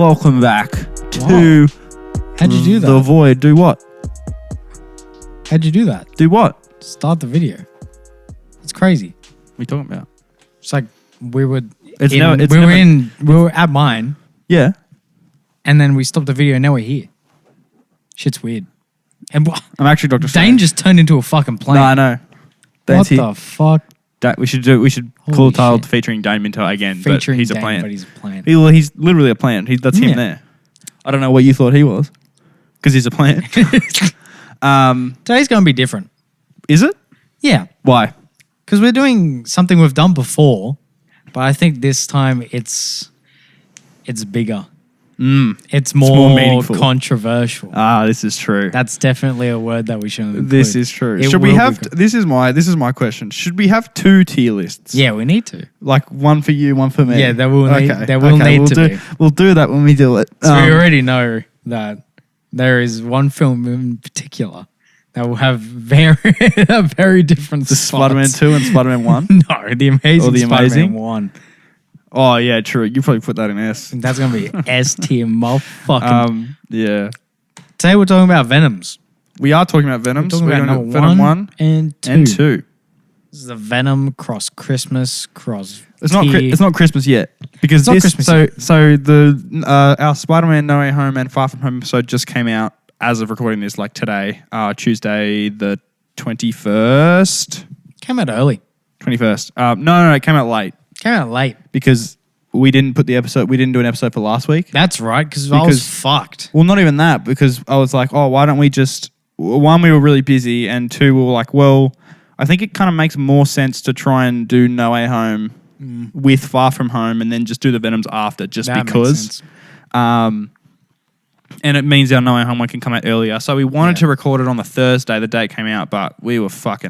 welcome back to How'd you do that? The Void. Do what? How'd you do that? Do what? Start the video. It's crazy. What are you talking about? It's like we were It's we were at mine Yeah. and then we stopped the video and now we're here. Shit's weird. And I'm actually Dr. Dane just turned into a fucking plane. No, I know. What the fuck? We should call Holy the title shit. featuring Dane Minto again. Featuring but he's a Dane, plant. but he's a plant. He's literally a plant. That's him Yeah. there. I don't know what you thought he was. Because he's a plant. Today's going to be different. Is it? Yeah. Why? Because we're doing something we've done before, but I think this time it's bigger. It's more meaningful. controversial. This is true. That's definitely a word that we shouldn't include. This is true. It Should we will have? be- This is my question. Should we have two tier lists? Yeah, we need to. Like one for you, one for me. Yeah, there will need we'll to do, be. We'll do that when we do it. So we already know that there is one film in particular that will have very different the Spider-Man 2 and Spider-Man 1. No, the Amazing Or the Spider-Man Amazing? 1. Oh yeah, true. You probably put that in S. That's going to be S tier motherfucking. Yeah. Today we're talking about Venoms. We are talking about Venoms. We're talking about number Venom 1 and 2. and 2. This is the Venom cross Christmas cross. It's not tier. it's not Christmas yet because It's not this Christmas yet. so the our Spider-Man No Way Home and Far From Home episode just came out as of recording this, like today, Tuesday the 21st. Came out early. 21st. No, it came out late Came out late. because we didn't do an episode for last week. That's right, because I was fucked. Well, not even that, because I was like, oh, why don't we just... One, we were really busy, and two, we were like, well, I think it kind of makes more sense to try and do No Way Home with Far From Home and then just do the Venoms after, just That because. makes sense. And it means our No Way Home one can come out earlier. So we wanted to record it on the Thursday, the day it came out, but I was fucked.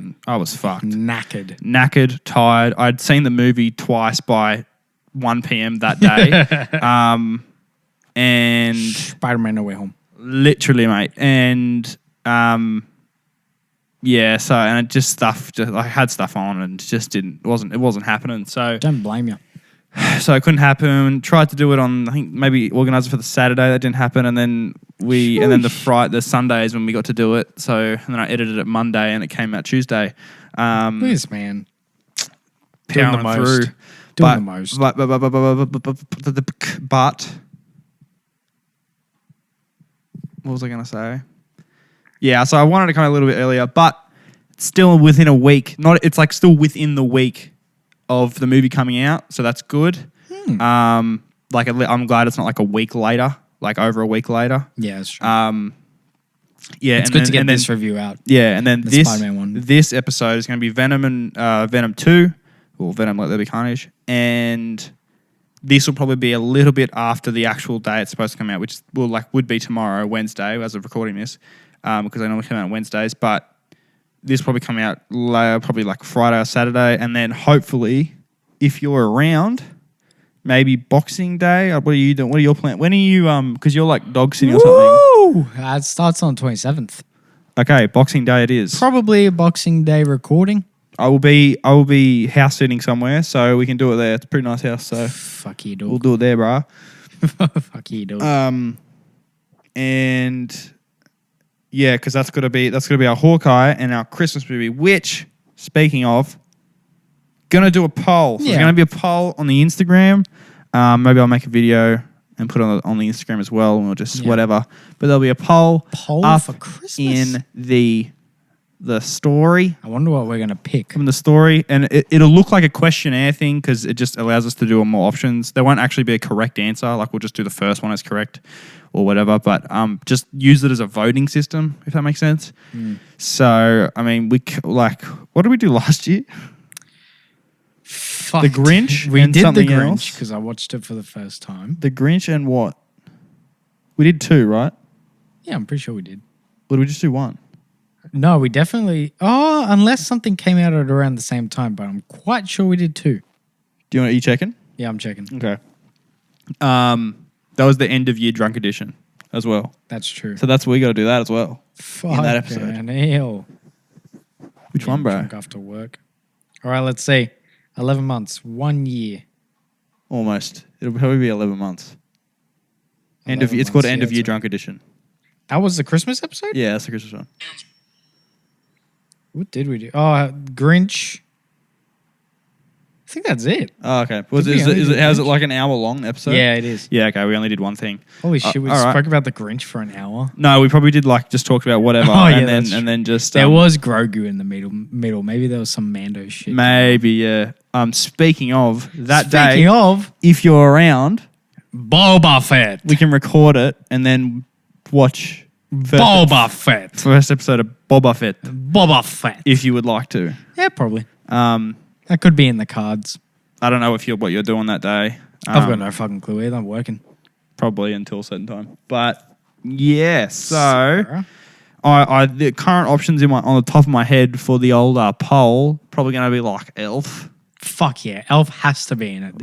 Knackered, tired. I'd seen the movie twice by 1 p.m. that day. And Spider-Man No Way Home. literally, mate. And yeah, so and it just I had stuff on and it wasn't happening. So Don't blame you. it couldn't happen. Tried to do it on, I think maybe organise it for the Saturday. That didn't happen, and then the Sundays when we got to do it. So and then I edited it Monday and it came out Tuesday. Look at this man. Doing the Powering most. through. Doing the most. But what was I going to say? Yeah, so I wanted to come a little bit earlier, but it's still within a week. It's like still within the week of the movie coming out, so that's good. I'm glad it's not like a week later, like over a week later. Yeah, that's true. Yeah, it's good to get this review out. Yeah, and then The this Spider-Man one. This episode is going to be Venom and Venom 2, or Venom There Be Carnage, and this will probably be a little bit after the actual day it's supposed to come out, which would be tomorrow, Wednesday, as of recording this, because I normally come out on Wednesdays, but this will probably come out later, probably like Friday or Saturday, and then hopefully, if you're around, maybe Boxing Day. What are you doing? What are your plans? When are you? Because you're like dog sitting or something. Woo! It starts on 27th. Okay, Boxing Day it is. Probably a Boxing Day recording. I will be house sitting somewhere, so we can do it there. It's a pretty nice house, so Fuck you, dog. we'll do it there, brah. Fuck you, dog. And yeah, because that's gonna be our Hawkeye and our Christmas movie. Which, speaking of, gonna do a poll. So There's gonna be a poll on the Instagram. Maybe I'll make a video and put it on the Instagram as well, and we'll just whatever. But there'll be a poll up for Christmas in the story. I wonder what we're gonna pick. From the story, and it'll look like a questionnaire thing because it just allows us to do more options. There won't actually be a correct answer. Like we'll just do the first one as correct or whatever. But just use it as a voting system, if that makes sense. So I mean, what did we do last year? Fuck. The Grinch. We and did the something Grinch else? because I watched it for the first time. The Grinch and what? We did 2, right? Yeah, I'm pretty sure we did. Or did we just do 1? No, we definitely. Oh, unless something came out at around the same time, but I'm quite sure we did 2. Do you want? Are you checking? Yeah, I'm checking. Okay. That was the end of year drunk edition as well. That's true. So that's we got to do that as well. Fuck that episode. hell. Which one, bro? Drunk after work. All right, let's see. 11 months, 1 year. Almost. It'll probably be 11 months. It's called End of Year Drunk Edition. That was the Christmas episode? Yeah, that's the Christmas one. What did we do? Oh, Grinch. I think that's it. Oh, okay. How's it like an hour long episode? Yeah, it is. Yeah, okay. We only did one thing. Holy shit, we spoke about the Grinch for an hour. No, we probably did like just talked about whatever, and then just there was Grogu in the middle. Maybe there was some Mando shit. Maybe, yeah. Speaking of that day, if you're around, Boba Fett, we can record it and then watch Boba Fett. First episode of Boba Fett. Boba Fett. If you would like to. Yeah, probably. That could be in the cards. I don't know what you're doing that day. I've got no fucking clue either. I'm working. Probably until a certain time. But yeah, so the current options on the top of my head for the old poll probably going to be like Elf. Fuck yeah, Elf has to be in it.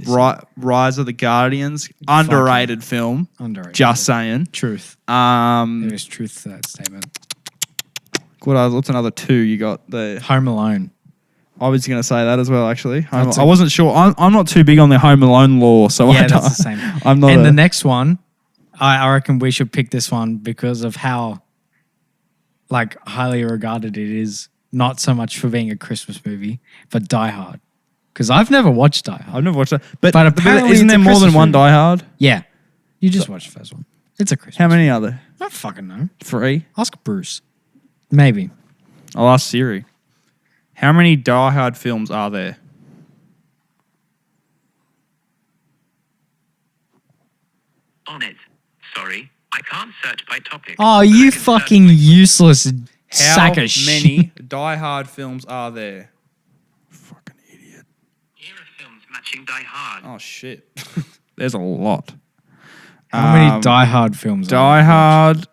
Rise of the Guardians, underrated film. Underrated. Just saying. Truth. There is truth to that statement. What's another two you got there? Home Alone. I was going to say that as well, actually. I wasn't sure. I'm not too big on the Home Alone lore, so yeah, that's the same. I'm not. And the next one, I reckon we should pick this one because of how, like, highly regarded it is. Not so much for being a Christmas movie, but Die Hard. Because I've never watched Die Hard. I've never watched that, but apparently isn't there more than one Die Hard? Yeah, you just watched the first one. It's a Christmas. How many are there? I don't fucking know. 3. Ask Bruce. Maybe. I'll ask Siri. How many Die Hard films are there? On it. Sorry, I can't search by topic. Oh, you fucking useless sack of shit. How many Die Hard films are there? Fucking idiot. Here are films matching Die Hard. Oh, shit. There's a lot. How many Die Hard films Die Hard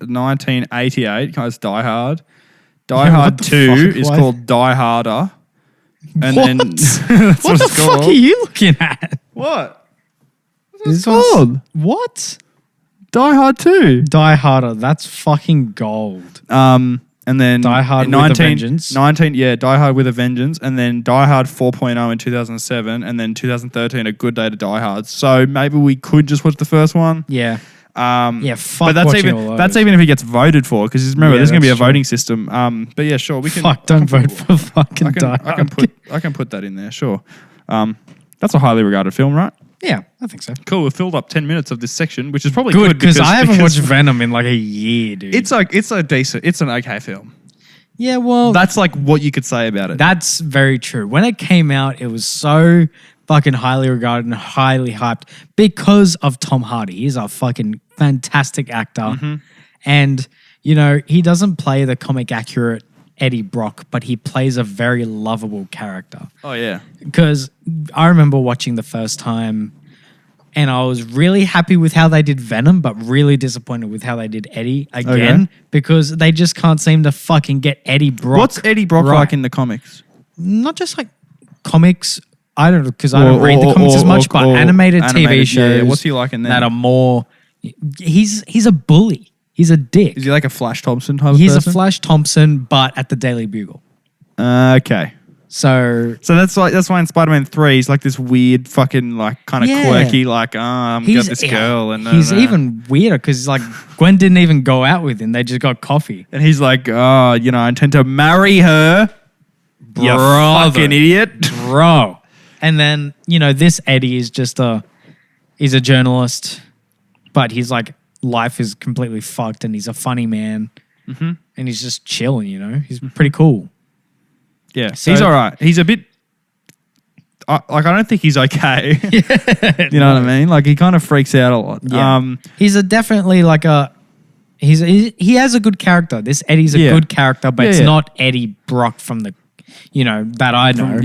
1988, guys, Die Hard. Die Hard 2 is called Die Harder. And then that's what the fuck are you looking at? What? This called? What? Die Hard 2. Die Harder. That's fucking gold. And then Die Hard with a Vengeance. Die Hard with a Vengeance. And then Die Hard 4.0 in 2007. And then 2013, A Good Day to Die Hard. So maybe we could just watch the first one. Yeah. But Fuck that's even if he gets voted for, because remember there's going to be a voting system. But yeah, sure, we can. Don't vote for fucking Die Hard. I can put that in there. Sure. That's a highly regarded film, right? Yeah, I think so. Cool. We've filled up 10 minutes of this section, which is probably good because I haven't watched Venom in like a year, dude. It's an okay film. Yeah, well, that's like what you could say about it. That's very true. When it came out, it was so fucking highly regarded and highly hyped because of Tom Hardy. He's a fucking fantastic actor. Mm-hmm. And, you know, he doesn't play the comic accurate Eddie Brock, but he plays a very lovable character. Oh, yeah. Because I remember watching the first time and I was really happy with how they did Venom, but really disappointed with how they did Eddie again because they just can't seem to fucking get Eddie Brock. What's Eddie Brock like in the comics? Not just like comics. I don't know because I don't read the comics as much, but animated TV shows. Yeah. What's he like in there? That are more. He's a bully. He's a dick. Is he like a Flash Thompson type of person? He's a Flash Thompson, but at the Daily Bugle. Okay. So that's why in Spider-Man 3 he's like this weird fucking like kind of quirky like I'm got this girl and he's even weirder because like Gwen didn't even go out with him. They just got coffee. And he's like, I intend to marry her. You fucking idiot. Bro. And then, this Eddie is just he's a journalist, but he's like, life is completely fucked and he's a funny man. Mm-hmm. And he's just chilling, He's pretty cool. Yeah, so, he's all right. He's a bit... I don't think he's okay. You know what I mean? Like, he kind of freaks out a lot. Yeah. He's definitely like he has a good character. This Eddie's a good character, but it's not Eddie Brock from the... that I know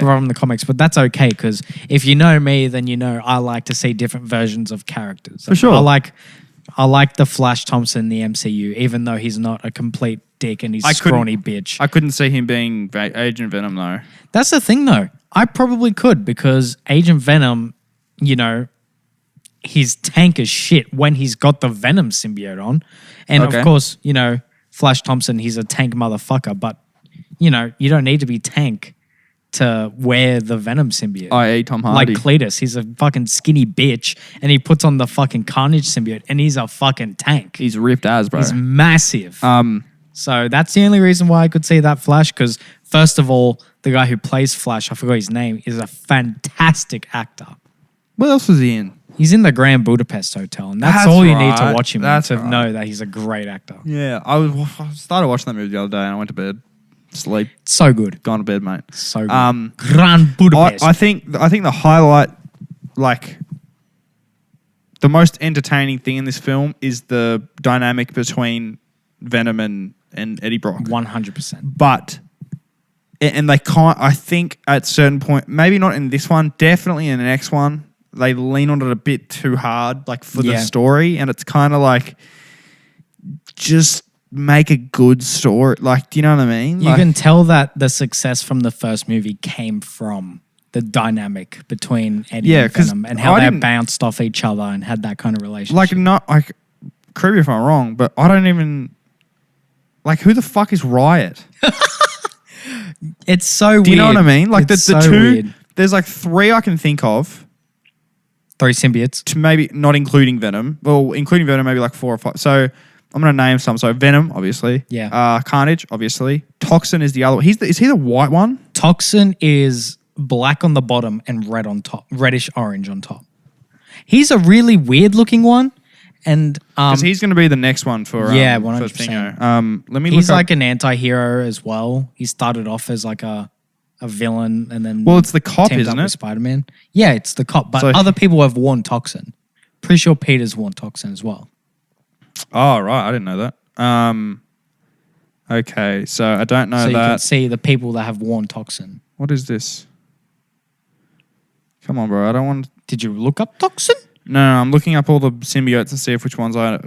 from the comics. But that's okay because if you know me, then I like to see different versions of characters. For sure. I like the Flash Thompson in the MCU, even though he's not a complete dick and he's a scrawny bitch. I couldn't see him being Agent Venom, though. That's the thing, though. I probably could because Agent Venom, he's tank as shit when he's got the Venom symbiote on. And, of course, Flash Thompson, he's a tank motherfucker, but, you don't need to be tank to wear the Venom symbiote. I.e. Tom Hardy. Like Cletus, he's a fucking skinny bitch, and he puts on the fucking Carnage symbiote, and he's a fucking tank. He's ripped as, bro. He's massive. So that's the only reason why I could see that Flash, because first of all, the guy who plays Flash, I forgot his name, is a fantastic actor. What else was he in? He's in the Grand Budapest Hotel, and that's all you need to watch him in to know that he's a great actor. Yeah, I started watching that movie the other day and I went to bed. Sleep. So good. Gone to bed, mate. So good. Grand Budapest. I think the highlight, like, the most entertaining thing in this film is the dynamic between Venom and Eddie Brock. 100%. But, and they can't, I think at certain point, maybe not in this one, definitely in the next one, they lean on it a bit too hard, like for the story. And it's kind of like, just make a good story. Like, do you know what I mean? You can tell that the success from the first movie came from the dynamic between Eddie and Venom and how they bounced off each other and had that kind of relationship. Like, correct me if I'm wrong, but I don't even, like, who the fuck is Riot? It's so weird. Do you know what I mean? Like, the two, weird. There's like three I can think of. 3 symbiotes. To maybe not including Venom. Well, including Venom, maybe like 4 or 5. So I'm going to name some. So Venom, obviously. Yeah. Carnage, obviously. Toxin is the other one. Is he the white one? Toxin is black on the bottom and red on top. Reddish orange on top. He's a really weird looking one. And because he's going to be the next one for 100%. For Thingo. Let me. He's like an anti-hero as well. He started off as like a villain and then it's the cop, isn't it? Spider-Man. Yeah, it's the cop. But so other people have worn Toxin. Pretty sure Peter's worn Toxin as well. Oh right, I didn't know that. Okay, so I don't know that. So you can see the people that have worn Toxin. What is this? Come on, bro. I don't want. Did you look up Toxin? No, I'm looking up all the symbiotes to see if which ones I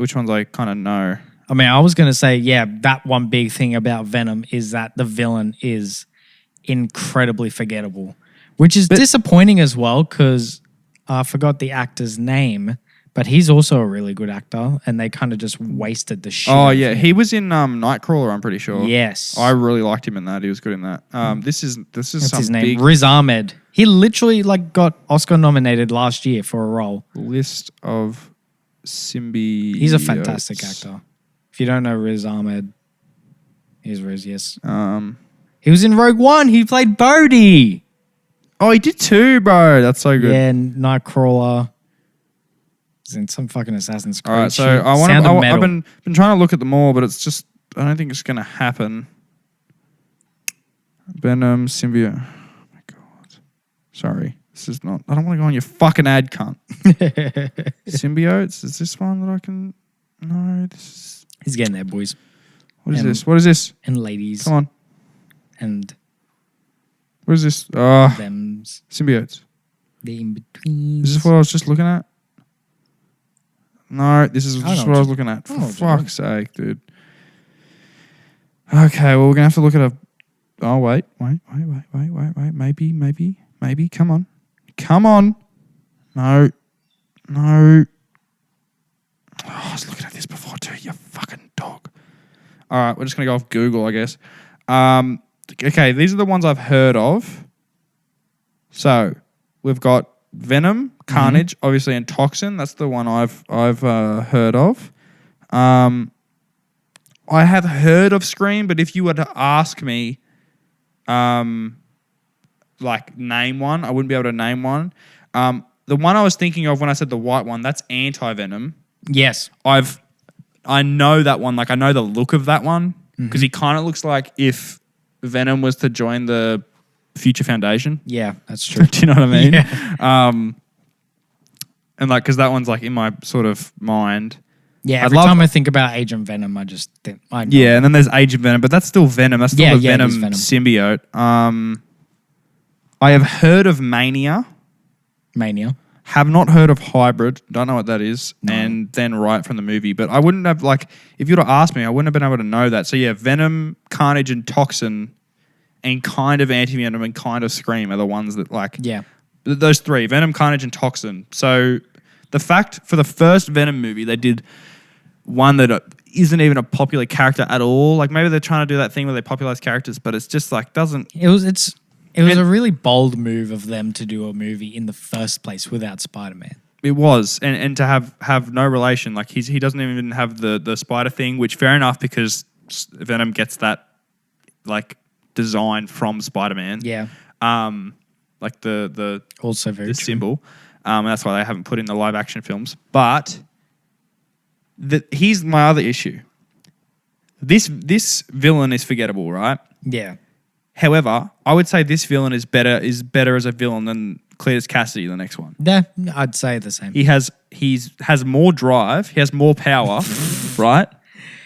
kind of know. I mean, I was going to say, yeah, that one big thing about Venom is that the villain is incredibly forgettable, which is disappointing as well because I forgot the actor's name, but he's also a really good actor and they kind of just wasted the shit. Oh, yeah. He was in Nightcrawler, I'm pretty sure. Yes. I really liked him in that. He was good in that. This is That's some his name. big Riz Ahmed. He literally got Oscar nominated last year for a role. List of symbiotes. He's a fantastic actor. If you don't know Riz Ahmed, here's Riz, yes. He was in Rogue One. He played Bodhi. Oh, he did too, bro. That's so good. Yeah, Nightcrawler. He's in some fucking Assassin's Creed. All right, so I've been trying to look at them all, but it's just I don't think it's gonna happen. Venom symbiote. Oh my god. Sorry, this is not. I don't want to go on your fucking ad, cunt. Symbiotes. Is this one that I can? No, this is. He's getting there, boys. What is this? What is this? And ladies. Come on. And what is this? Them's. Symbiotes. The in-betweens. Is this what I was just looking at? No, this is just what I was looking at. For fuck's sake, dude. Okay, well, we're going to have to look at a... Oh, wait. Maybe. Come on. No. Oh, I was looking at this before too, you fucking dog. All right, we're just going to go off Google, I guess. Okay, these are the ones I've heard of. So, we've got Venom, Carnage, obviously, and Toxin. That's the one I've heard of. I have heard of Scream, but if you were to ask me, like name one, I wouldn't be able to name one. The one I was thinking of when I said the white one, that's anti-Venom. Yes, I know that one. Like I know the look of that one because he kind of looks like if Venom was to join the Future Foundation. Yeah, that's true. Do you know what I mean? Yeah. And like, because that one's like in my sort of mind. Yeah, every time I think about Agent Venom, I just think, I know. Yeah, and then there's Agent Venom, but that's still Venom. That's still the Venom symbiote. I have heard of Mania. Have not heard of Hybrid. Don't know what that is. No. And then Riot from the movie. But I wouldn't have, like, if you were to ask me, I wouldn't have been able to know that. So yeah, Venom, Carnage, and Toxin, and kind of Anti-Venom and kind of Scream are the ones that, like... Yeah. Those three, Venom, Carnage, and Toxin. So the fact, for the first Venom movie, they did one that isn't even a popular character at all. Like, maybe they're trying to do that thing where they popularize characters, but it's just, like, doesn't... It's It was a really bold move of them to do a movie in the first place without Spider-Man. It was, and to have no relation. Like he doesn't even have the spider thing, which fair enough because Venom gets that like design from Spider-Man. Yeah. Like the Also very the true. symbol. And that's why they haven't put in the live action films. But here's my other issue. This villain is forgettable, right? Yeah. However, I would say this villain is better as a villain than Cletus Cassidy, the next one. Yeah, I'd say the same. He has more drive, he has more power, right?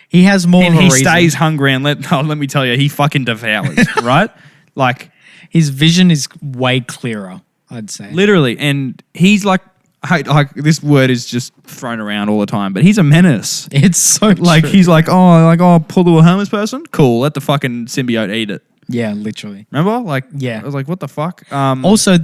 He has more And of a he reason. stays hungry and let me tell you, he fucking devours, right? Like His vision is way clearer, I'd say. literally, and he's like this word is just thrown around all the time, but he's a menace. It's so Like true. he's like, pull to a homeless person? Cool, let the fucking symbiote eat it. Yeah, literally. Remember? Like, Yeah. I was like, what the fuck? Also,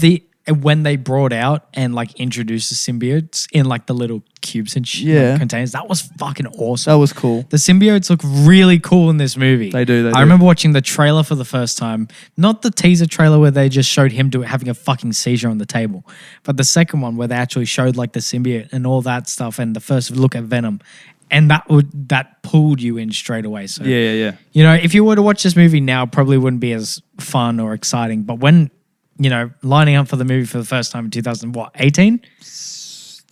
when they brought out and like introduced the symbiotes in like the little cubes and Yeah. containers, that was fucking awesome. that was cool. The symbiotes look really cool in this movie. They do. I remember watching the trailer for the first time. Not the teaser trailer where they just showed him having a fucking seizure on the table, but the second one where they actually showed like the symbiote and all that stuff and the first look at Venom. And that pulled you in straight away. So Yeah. you know, if you were to watch this movie now, it probably wouldn't be as fun or exciting. But when, you know, lining up for the movie for the first time in 2018?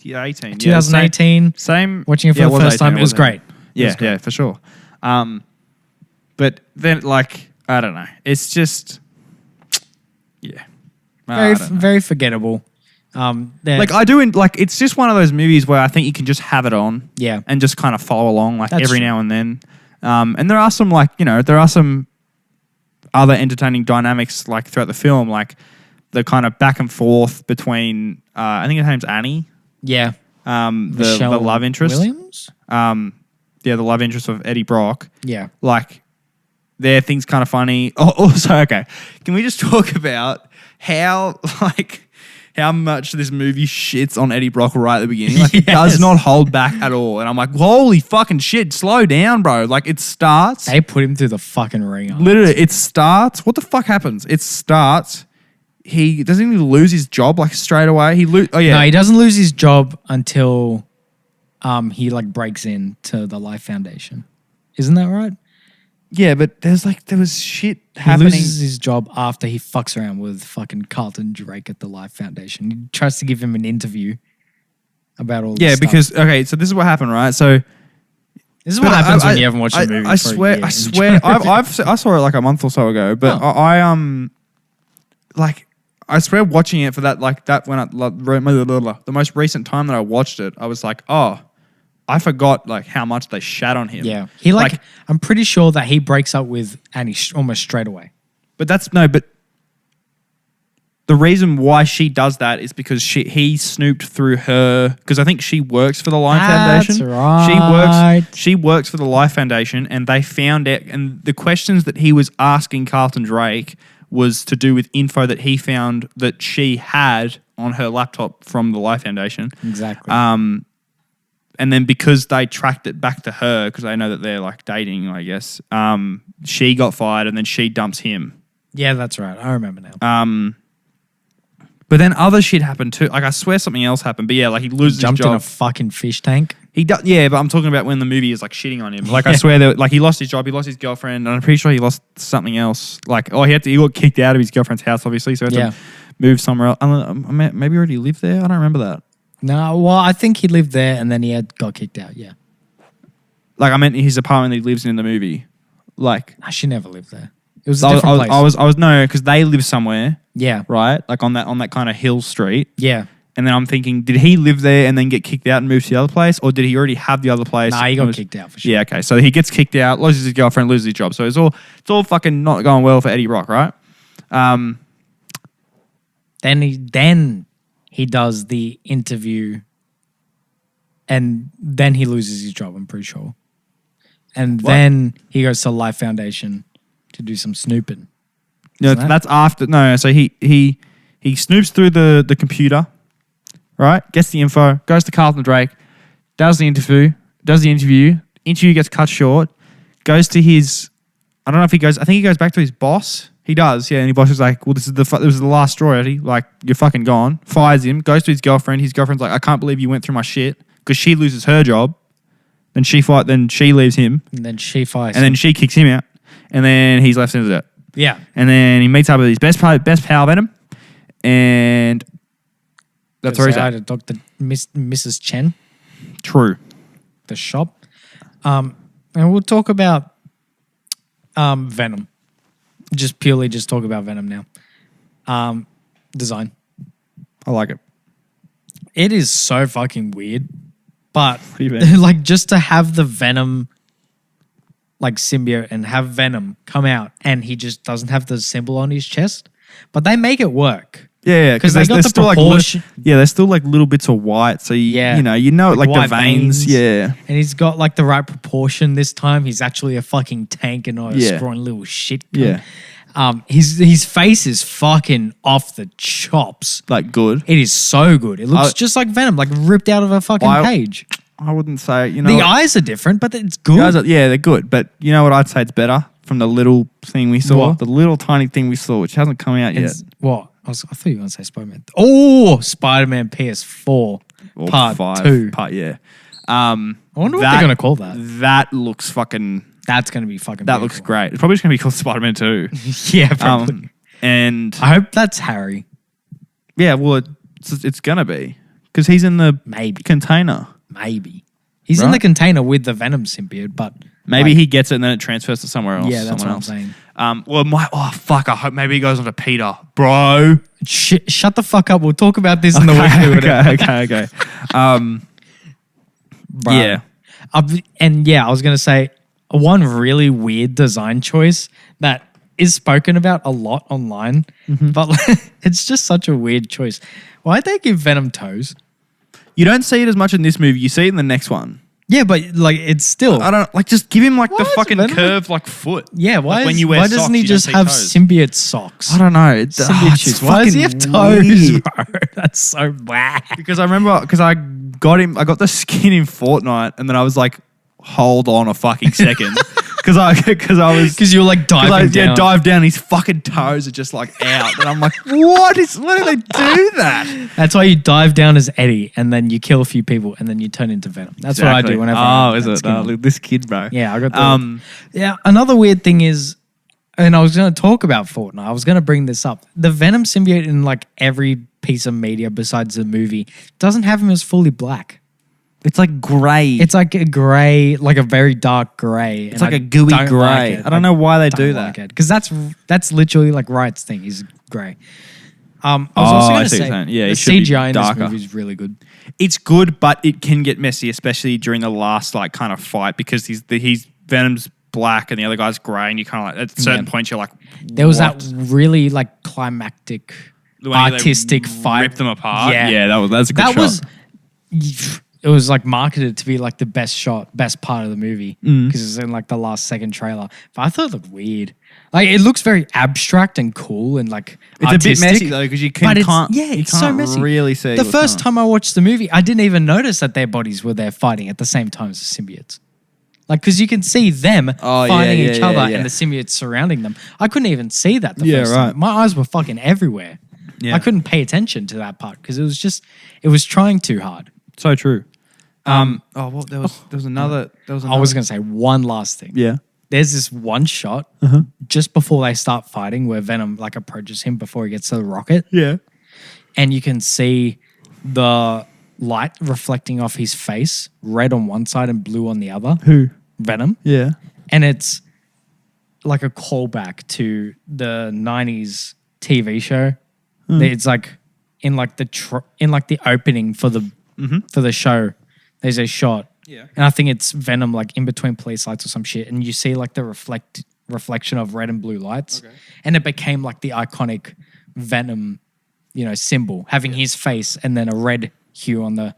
Yeah, 18. 2018. Same. Watching it for the first time, it was great. Yeah, for sure. But then, like, I don't know. It's just, yeah. I don't know. Very forgettable. Like, it's just one of those movies where I think you can just have it on. Yeah. And just kind of follow along, like, That's every true. now and then. And there are some, like, there are some other entertaining dynamics, like, throughout the film, like, the kind of back and forth between, I think her name's Annie. Yeah. The love interest. Williams? The love interest of Eddie Brock. Yeah. Like, their thing's kind of funny. Oh, also, okay, can we just talk about how much this movie shits on Eddie Brock right at the beginning? Like, it does Yes. not hold back at all. And I'm like, holy fucking shit, slow down, bro. Like, it starts. They put him through the fucking ringer. Literally, it starts. What the fuck happens? It starts. He doesn't even lose his job like straight away. No, he doesn't lose his job until he like breaks into the Life Foundation. Isn't that right? Yeah, but there was shit He happening. loses his job after he fucks around with fucking Carlton Drake at the Life Foundation. He tries to give him an interview about all this Yeah, stuff. because okay, so this is what happened, right? So this is what happens when you haven't watched a movie. I for a swear, year. I swear, I saw it like a month or so ago, but I swear, watching it for that the most recent time that I watched it, I was like, oh, I forgot like how much they shat on him. Yeah, he I'm pretty sure that he breaks up with Annie almost straight away. But the reason why she does that is because he snooped through her, because I think she works for the Life Foundation. right. She works for the Life Foundation, and they found out, and the questions that he was asking Carlton Drake was to do with info that he found that she had on her laptop from the Life Foundation. Exactly. And then because they tracked it back to her, because they know that they're like dating, I guess, she got fired, and then she dumps him. Yeah, that's right. I remember now. But then other shit happened too. Like, I swear something else happened. But yeah, like, he loses Jumped his in job. a fucking fish tank. He does, yeah, but I'm talking about when the movie is like shitting on him. Like, I swear that, like, he lost his job, he lost his girlfriend, and I'm pretty sure he lost something else. Like, he got kicked out of his girlfriend's house, obviously, so he had to move somewhere else. Maybe he already lived there. I don't remember that. No, well, I think he lived there and then he got kicked out. Yeah. Like, I meant his apartment that he lives in the movie. Like, No, she never lived there. It was a different place. I was no, because they live somewhere, yeah. right? Like on that kind of hill street. Yeah. And then I'm thinking, did he live there and then get kicked out and move to the other place, or did he already have the other place? Nah, he got kicked out for sure. Yeah, okay. So he gets kicked out, loses his girlfriend, loses his job. So it's all fucking not going well for Eddie Brock, right? Then he does the interview and then he loses his job, I'm pretty sure. And then he goes to Life Foundation to do some snooping. No, Isn't that- that's after. No, so he snoops through the computer, right? Gets the info, goes to Carlton Drake, does the interview. Interview gets cut short. Goes to his. I don't know if he goes. I think he goes back to his boss. He does, yeah. And his boss is like, well, this is the last straw, Eddie. Like, you're fucking gone. Fires him, goes to his girlfriend. His girlfriend's like, I can't believe you went through my shit, because she loses her job. Then she leaves him. And then she fires And then she kicks him out. And then he's left in the dirt. Yeah. And then he meets up with his best pal, Venom. And that's where he's I at. had a Dr. Mrs. Chen, True. the shop. And we'll talk about Venom. Just talk about Venom now. Design. I like it. It is so fucking weird. But What do you mean? like just to have the Venom like symbiote and have Venom come out and he just doesn't have the symbol on his chest. But they make it work. Yeah, Because they got the still proportion. there's still like little bits of white, so you know it, like the white veins, yeah. And he's got like the right proportion this time. He's actually a fucking tank and not a Yeah. scrawny little shit. Yeah. His face is fucking off the chops. Like good. It is so good. It looks just like Venom, like ripped out of a fucking page. I wouldn't say, you know. The eyes are different, but it's good. They're good, but you know what I'd say it's better from the little thing we saw, What? the little tiny thing we saw, which hasn't come out yet. What? I thought you were going to say Spider-Man. Oh, Spider-Man PS4 Or Part 5, 2. yeah. I wonder what they're going to call that. That looks fucking. That's going to be fucking That looks great. It's probably just going to be called Spider-Man 2. Yeah, probably. And I hope that's Harry. yeah, well, it's going to be because he's in the Maybe. container. Maybe. He's in Right. the container with the Venom symbiote, but Maybe he gets it and then it transfers to somewhere else. yeah, that's what someone I'm else. saying. I hope maybe he goes on to Peter, bro. Shut the fuck up. We'll talk about this in the weekly. Okay. Yeah. I was going to say one really weird design choice that is spoken about a lot online, but it's just such a weird choice. Why'd they give Venom toes? You don't see it as much in this movie. You see it in the next one. Yeah, but like it's still. I don't like. Just give him like Why the is fucking Venom- curved like foot. Yeah, why socks, doesn't he you don't just see have toes. symbiote socks? I don't know. Symbiote shoes. Why does he have toes, bro? That's so bad. Because I remember I got the skin in Fortnite, and then I was like, hold on a fucking second, because you were like diving down. Yeah, dive down. His fucking toes are just like out, and I'm like, why do they do that? That's why you dive down as Eddie, and then you kill a few people, and then you turn into Venom. That's what I do whenever. Oh, is it? Look, this kid, bro. Yeah, I got that. Yeah, another weird thing is, and I was going to talk about Fortnite. I was going to bring this up. The Venom symbiote in like every piece of media besides the movie doesn't have him as fully black. It's like grey. It's like a grey, like a very dark grey. It's like a gooey grey. I don't know why they do that. Because that's literally like Riot's thing. He's grey. I was also I going to see what say you're saying. Yeah, the it should be CGI in this darker. movie is really good. It's good, but it can get messy, especially during the last like kind of fight, because he's Venom's black and the other guy's grey, and you kind of like at certain points you're like, There was what? that really like climactic, The one where they artistic fight. Rip them apart. Yeah. That's a good That shot. it was like marketed to be like the best part of the movie because it's in like the last second trailer. But I thought it looked weird. Like it looks very abstract and cool and like It's artistic, a bit messy though because you can't it's so messy. really see. The what's first going on. time I watched the movie, I didn't even notice that their bodies were there fighting at the same time as the symbiotes. Like, because you can see them fighting each other and the symbiotes surrounding them. I couldn't even see that the first time. My eyes were fucking everywhere. Yeah. I couldn't pay attention to that part because it was trying too hard. So true. There was another. I was going to say one last thing. Yeah. There's this one shot just before they start fighting where Venom like approaches him before he gets to the rocket. Yeah. And you can see the light reflecting off his face, red on one side and blue on the other. Who? Venom. Yeah. And it's like a callback to the 90s TV show. It's like in like the opening for the show, there's a shot. Yeah. And I think it's Venom like in between police lights or some shit. And you see like the reflection of red and blue lights. Okay. And it became like the iconic Venom, symbol, having his face and then a red hue on the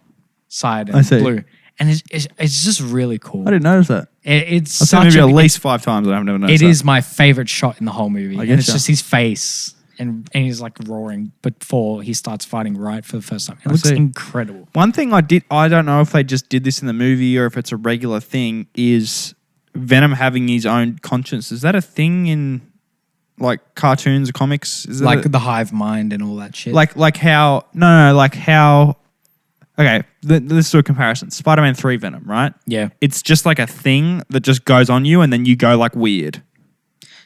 side and blue. And it's just really cool. I didn't notice that. It's I've seen it maybe at least 5 times and I've never noticed It that. is my favorite shot in the whole movie. I And guess it's so. just his face and he's like roaring before he starts fighting Riot for the first time. It looks see. incredible. One thing I don't know if they just did this in the movie or if it's a regular thing, is Venom having his own conscience. Is that a thing in like cartoons or comics? Is like it the hive mind and all that shit. like how like how? Okay, let's do a comparison. Spider-Man 3 Venom, right? yeah. It's just like a thing that just goes on you, and then you go like weird.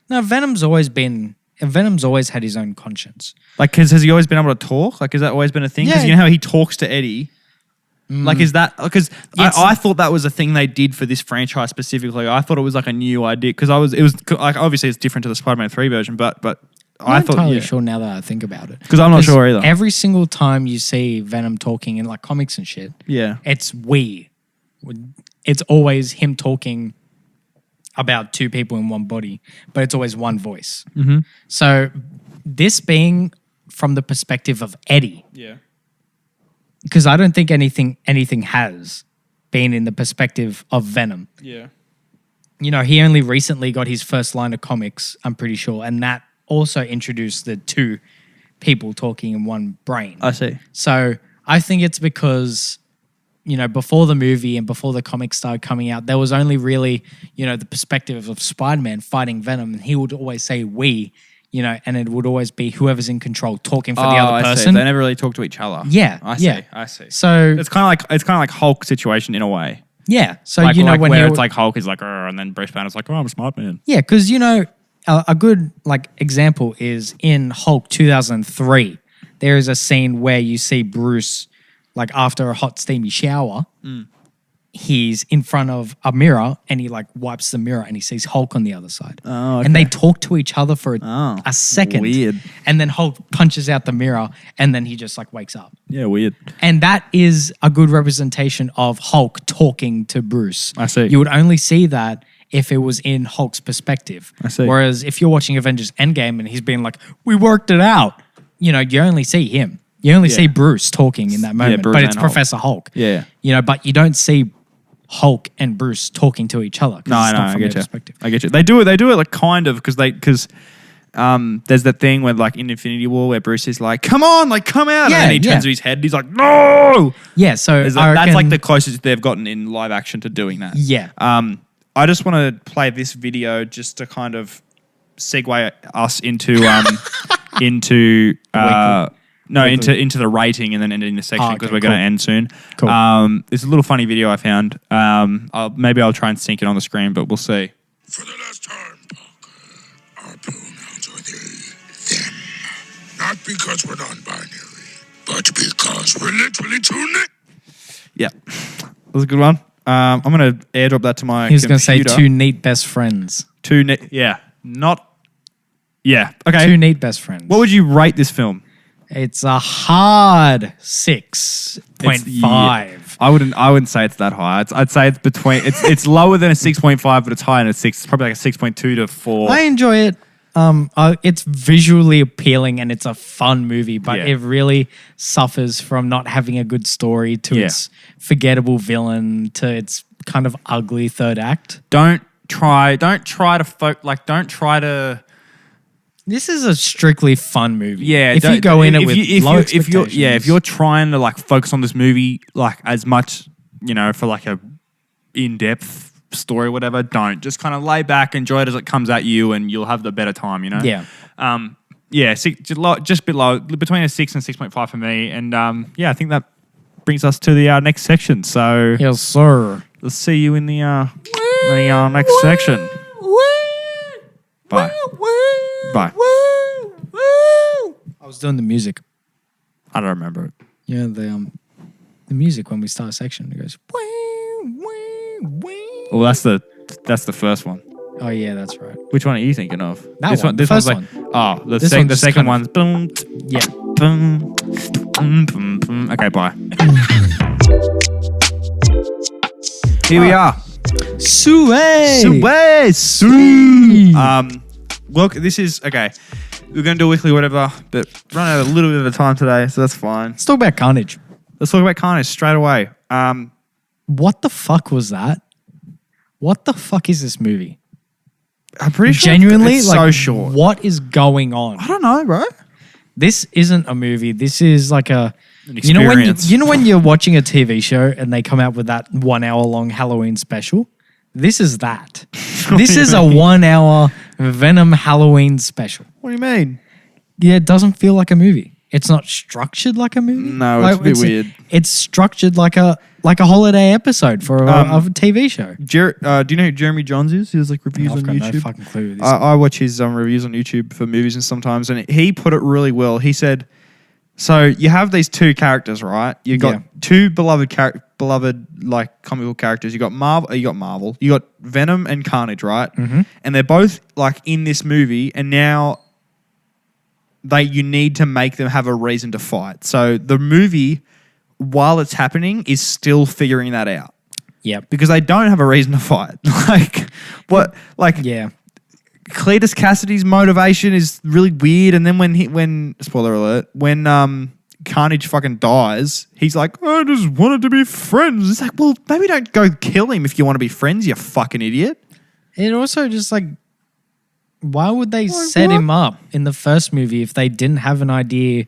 No, Venom's always had his own conscience. Like, has he always been able to talk? Like, has that always been a thing? Because Yeah. you know how he talks to Eddie. Like, is that because I thought that was a thing they did for this franchise specifically. I thought it was like a new idea because it was like obviously it's different to the Spider-Man 3 version, but I'm I not thought entirely sure now that I think about it. because I'm not sure either. Every single time you see Venom talking in like comics and shit, Yeah, it's we. It's always him talking about two people in one body, but it's always one voice. Mm-hmm. So this being from the perspective of Eddie, yeah, because I don't think anything has been in the perspective of Venom. yeah. You know, he only recently got his first line of comics, I'm pretty sure, and that also introduced the two people talking in one brain. I see. So I think it's because, you know, before the movie and before the comics started coming out, there was only really, you know, the perspective of Spider-Man fighting Venom, and he would always say we, you know, and it would always be whoever's in control talking for the other I person. see. They never really talk to each other. Yeah, I see. yeah. I see. So It's kind of like Hulk situation in a way. yeah, so Like, you know like when where he it's like Hulk is like, "Arr," and then Bruce Banner's like, oh, I'm a smart man. yeah, because you know a good like example is in Hulk 2003. There is a scene where you see Bruce like after a hot steamy shower. He's in front of a mirror and he like wipes the mirror and he sees Hulk on the other side. Oh, And they okay. talk to each other for Oh, a second. weird. And then Hulk punches out the mirror and then he just like wakes up. Yeah, weird. And that is a good representation of Hulk talking to Bruce. I see. You would only see that if it was in Hulk's perspective. I see. Whereas if you're watching Avengers Endgame and he's being like, we worked it out, you know, you only see him. You only see Bruce talking in that moment, Bruce but it's and Hulk. Professor Hulk. Yeah. You know, but you don't see Hulk and Bruce talking to each other. 'Cause No, it's no, not I from get their you. perspective. I get you. They do it like kind of because there's that thing where like in Infinity War where Bruce is like, come on, like come out, Yeah, and then he turns yeah. to his head and he's like, no. Yeah, so That's I like reckon- the closest they've gotten in live action to doing that. Yeah. I just want to play this video just to kind of segue us into into the rating and then ending the section because we're going to end soon. Cool. It's a little funny video I found. Maybe I'll try and sync it on the screen, but we'll see. For the last time, Parker, our pronouns are they, them. Not because we're non-binary, but because we're literally two Yeah, that was a good one. I'm going to airdrop that to my he was going to say computer. two neat best friends. Yeah, okay. Two neat best friends. What would you rate this film? It's a hard 6.5. I wouldn't say it's that high. I'd say it's between. It's lower than a 6.5, but it's higher than a 6. It's probably like a 6.2 to 4. I enjoy it. It's visually appealing and it's a fun movie, but Yeah. it really suffers from not having a good story to its forgettable villain to its kind of ugly third act. Don't try to. This is a strictly fun movie. Yeah, if you go in it with low expectations. if you're trying to like focus on this movie like as much, you know, for like a in-depth story, or whatever, don't. Just kind of lay back, enjoy it as it comes at you, and you'll have the better time. You know. Yeah. Just a bit low, between a 6 and 6.5 for me, and I think that brings us to the next section. So Yes, sir. let's see you in the next section. Bye. Bye. I was doing the music. I don't remember it. Yeah, the music when we start a section, it goes. Well, that's the first one. Oh yeah, that's right. Which one are you thinking of? That this one, the This one's first like one. the This one just second kind one's boom, Yeah. boom, boom, boom, boom. Okay, bye. Here we are. Suey. Well, this is okay. We're gonna do a weekly whatever, but run out a little bit of time today, so that's fine. Let's talk about Carnage. Let's talk about Carnage straight away. What the fuck was that? What the fuck is this movie? I'm pretty sure Genuinely, it's like, so short. what is going on? I don't know, bro. This isn't a movie. This is like An you know experience. when you're watching a TV show and they come out with that 1 hour long Halloween special. This is that. This is a 1 hour Venom Halloween special. What do you mean? Yeah, it doesn't feel like a movie. It's not structured like a movie. No, it's a bit weird. It's structured like a holiday episode for a TV show. Do you know who Jeremy Johns is? He does like reviews on I've got YouTube. no fucking clue who this is. I watch his reviews on YouTube for movies and sometimes, and he put it really well. He said, "So you have these two characters, right? You got two beloved like comic book characters. You got Marvel. You got Venom and Carnage, right? Mm-hmm. And they're both like in this movie, and now you need to make them have a reason to fight. So the movie, while it's happening, is still figuring that out." Yep. Because they don't have a reason to fight. Like, what? Like, Yeah. Cletus Cassidy's motivation is really weird. And then when spoiler alert, when Carnage fucking dies, he's like, "I just wanted to be friends." It's like, well, maybe don't go kill him if you want to be friends, you fucking idiot. It also just like, why would they set him up in the first movie if they didn't have an idea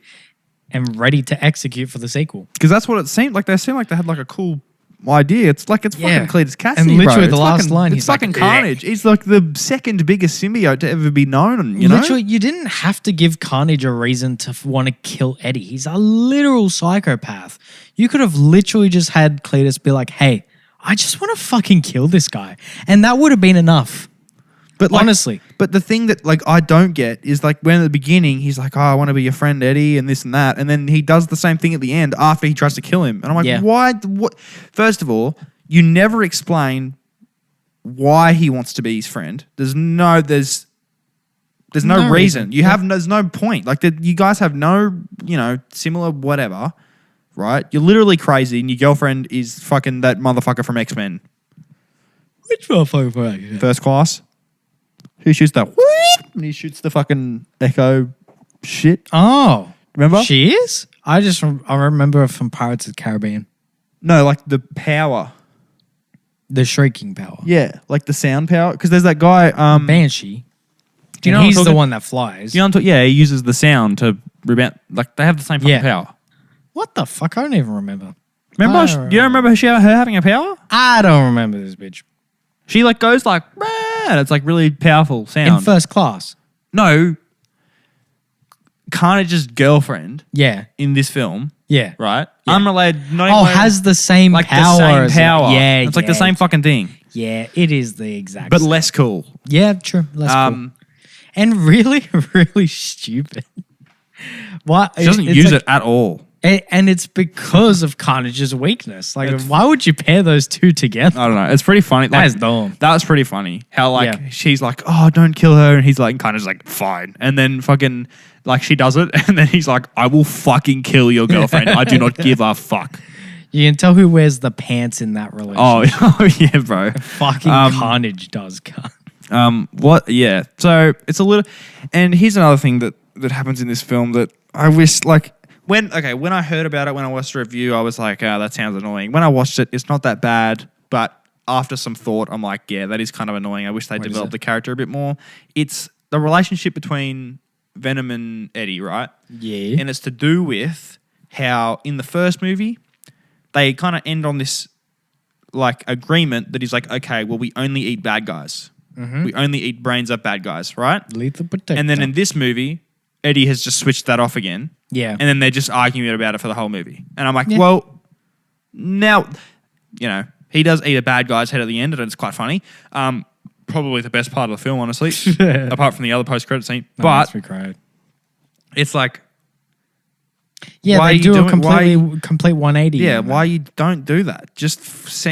and ready to execute for the sequel? Because that's what it seemed like. They seemed like they had like a cool idea. It's like it's fucking Cletus Cassidy, and literally bro. the last line, it's he's fucking like, Carnage. He's like the second biggest symbiote to ever be known. You know, Literally, you didn't have to give Carnage a reason to want to kill Eddie. He's a literal psychopath. You could have literally just had Cletus be like, "Hey, I just want to fucking kill this guy," and that would have been enough. But like, honestly, but the thing that like I don't get is like when at the beginning he's like, "Oh, I want to be your friend, Eddie," and this and that, and then he does the same thing at the end after he tries to kill him, and I'm like, why? What? First of all, you never explain why he wants to be his friend. There's no reason. There's no point. Like you guys have no, similar whatever, right? You're literally crazy, and your girlfriend is fucking that motherfucker from X-Men. which motherfucker? First Class. Who shoots that? Whoop, and he shoots the fucking Echo shit. Oh, Remember? she is? I remember her from Pirates of the Caribbean. No, like the power. The shrieking power. Yeah, like the sound power. Because there's that guy. Banshee. Do you know And what I'm he's the talking- one that flies. he uses the sound to rebound. Like they have the same fucking power. What the fuck? I don't even remember. Remember? You don't remember her having a power? I don't remember this bitch. She like goes like, "Rah," and it's like really powerful sound. In First Class. No, Carnage's girlfriend Yeah. in this film, Yeah. right? Yeah. Unrelated. Not Oh, even has the same like power. the as same it. power. Yeah. It's like the same fucking thing, Yeah, it is the exact but same. less cool. Yeah, true. Less cool. And really, really stupid. Why? She doesn't use it at all. And it's because of Carnage's weakness. Like, why would you pair those two together? I don't know. It's pretty funny. That is dumb. That was pretty funny. How like Yeah. she's like, "Oh, don't kill her," and he's like, kind of just like, "Fine," and then fucking like she does it, and then he's like, "I will fucking kill your girlfriend. I do not give a fuck." You can tell who wears the pants in that relationship. Oh, yeah, bro. Fucking Carnage does, cunt. What? Yeah. So it's a little, and here's another thing that happens in this film that I wish like. When I heard about it, when I watched the review, I was like, "Oh, that sounds annoying." When I watched it, it's not that bad, but after some thought, I'm like, "Yeah, that is kind of annoying. I wish they developed the character a bit more." It's the relationship between Venom and Eddie, right? Yeah. And it's to do with how in the first movie, they kind of end on this like agreement that is like, okay, well, we only eat bad guys. Mm-hmm. We only eat brains up bad guys, right? Lethal Protector. And then in this movie, Eddie has just switched that off again. Yeah. And then they're just arguing about it for the whole movie. And I'm like, Yeah. well, now, he does eat a bad guy's head at the end, and it's quite funny. Probably the best part of the film, honestly, apart from the other post-credit scene. But we cried. it's like, Yeah, why they are do you a complete 180. yeah, in that. why you don't do that? Just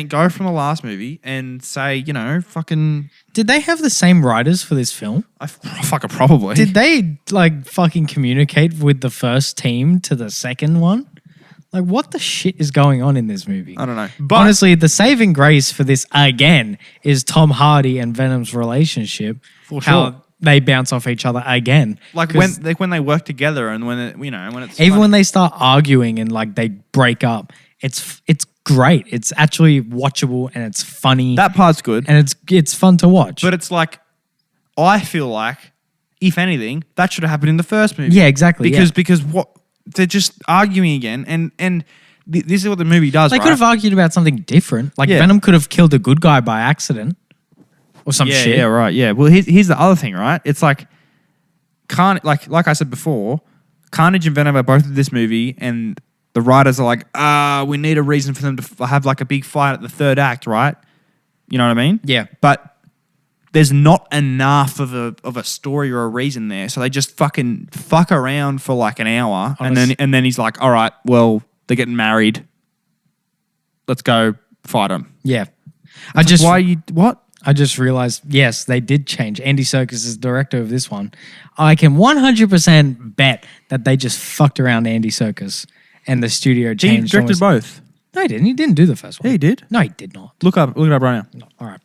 go from the last movie and say, fucking, Did they have the same writers for this film? fucking probably. Did they like fucking communicate with the first team to the second one? Like, what the shit is going on in this movie? I don't know. But Honestly, the saving grace for this again is Tom Hardy and Venom's relationship. For How sure. they bounce off each other again. like 'Cause when they work together and when it, when it's even funny. when they start arguing and like they break up, it's great. It's actually watchable and it's funny that part's good. and it's fun to watch. But it's like, I feel like, if anything, that should have happened in the first movie. yeah, exactly. Because what they're just arguing again, and this is what the movie does. They right? could have argued about something different. Like Yeah. Venom could have killed a good guy by accident. or some yeah, shit. Yeah, right. Yeah. Well, here's the other thing, right? It's like, like I said before, Carnage and Venom are both in this movie, and the writers are like, we need a reason for them to have like a big fight at the third act, right? You know what I mean? Yeah. But there's not enough of a story or a reason there, so they just fucking fuck around for like an hour, and then he's like, all right, well, they're getting married. Let's go fight them. Yeah. What? I just realized, yes, they did change. Andy Serkis is director of this one. I can 100% bet that they just fucked around Andy Serkis and the studio He changed. directed both. No, he didn't. He didn't do the first one. Yeah, he did. No, he did not. Look it up right now. No. All right.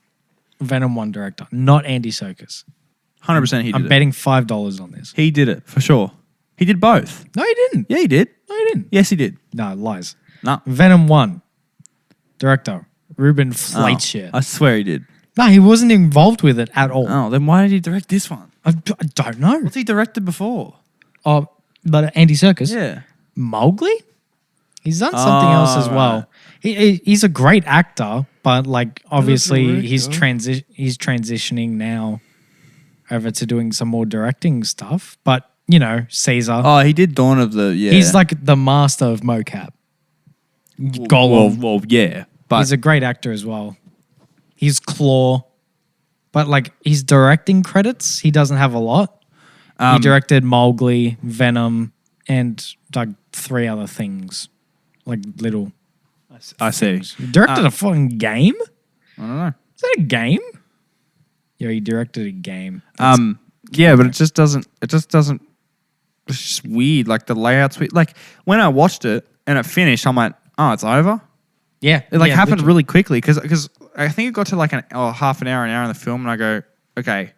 Venom 1 director, not Andy Serkis. 100% he did I'm it. betting $5 on this. He did it, for sure. He did both. No, he didn't. Yeah, he did. No, he didn't. Yes, he did. No, lies. No. Venom 1 director, Ruben Fleischer. I swear he did. No, he wasn't involved with it at all. Oh, then why did he direct this one? I don't know. What's he directed before? Oh, but Andy Serkis. Yeah. Mowgli? He's done something else as well. He's a great actor, but like obviously he's transitioning now over to doing some more directing stuff. But you know, Caesar. Oh, he did Dawn of the... Yeah. He's like the master of mocap. Gollum. Well, yeah. But He's a great actor as well. He's Claw. But like his directing credits, he doesn't have a lot. He directed Mowgli, Venom, and like 3 other things. Like little. I see. He directed a fucking game? I don't know. Is that a game? Yeah, he directed a game. Yeah, but it just doesn't... It's just weird. Like the layout's weird. Like when I watched it and it finished, I'm like, oh, it's over? Yeah. It like happened literally. really quickly because I think it got to like half an hour in the film, and I go, okay,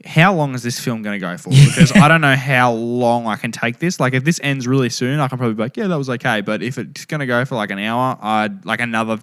how long is this film going to go for? Because I don't know how long I can take this. Like if this ends really soon, I can probably be like, yeah, that was okay. But if it's going to go for like an hour, if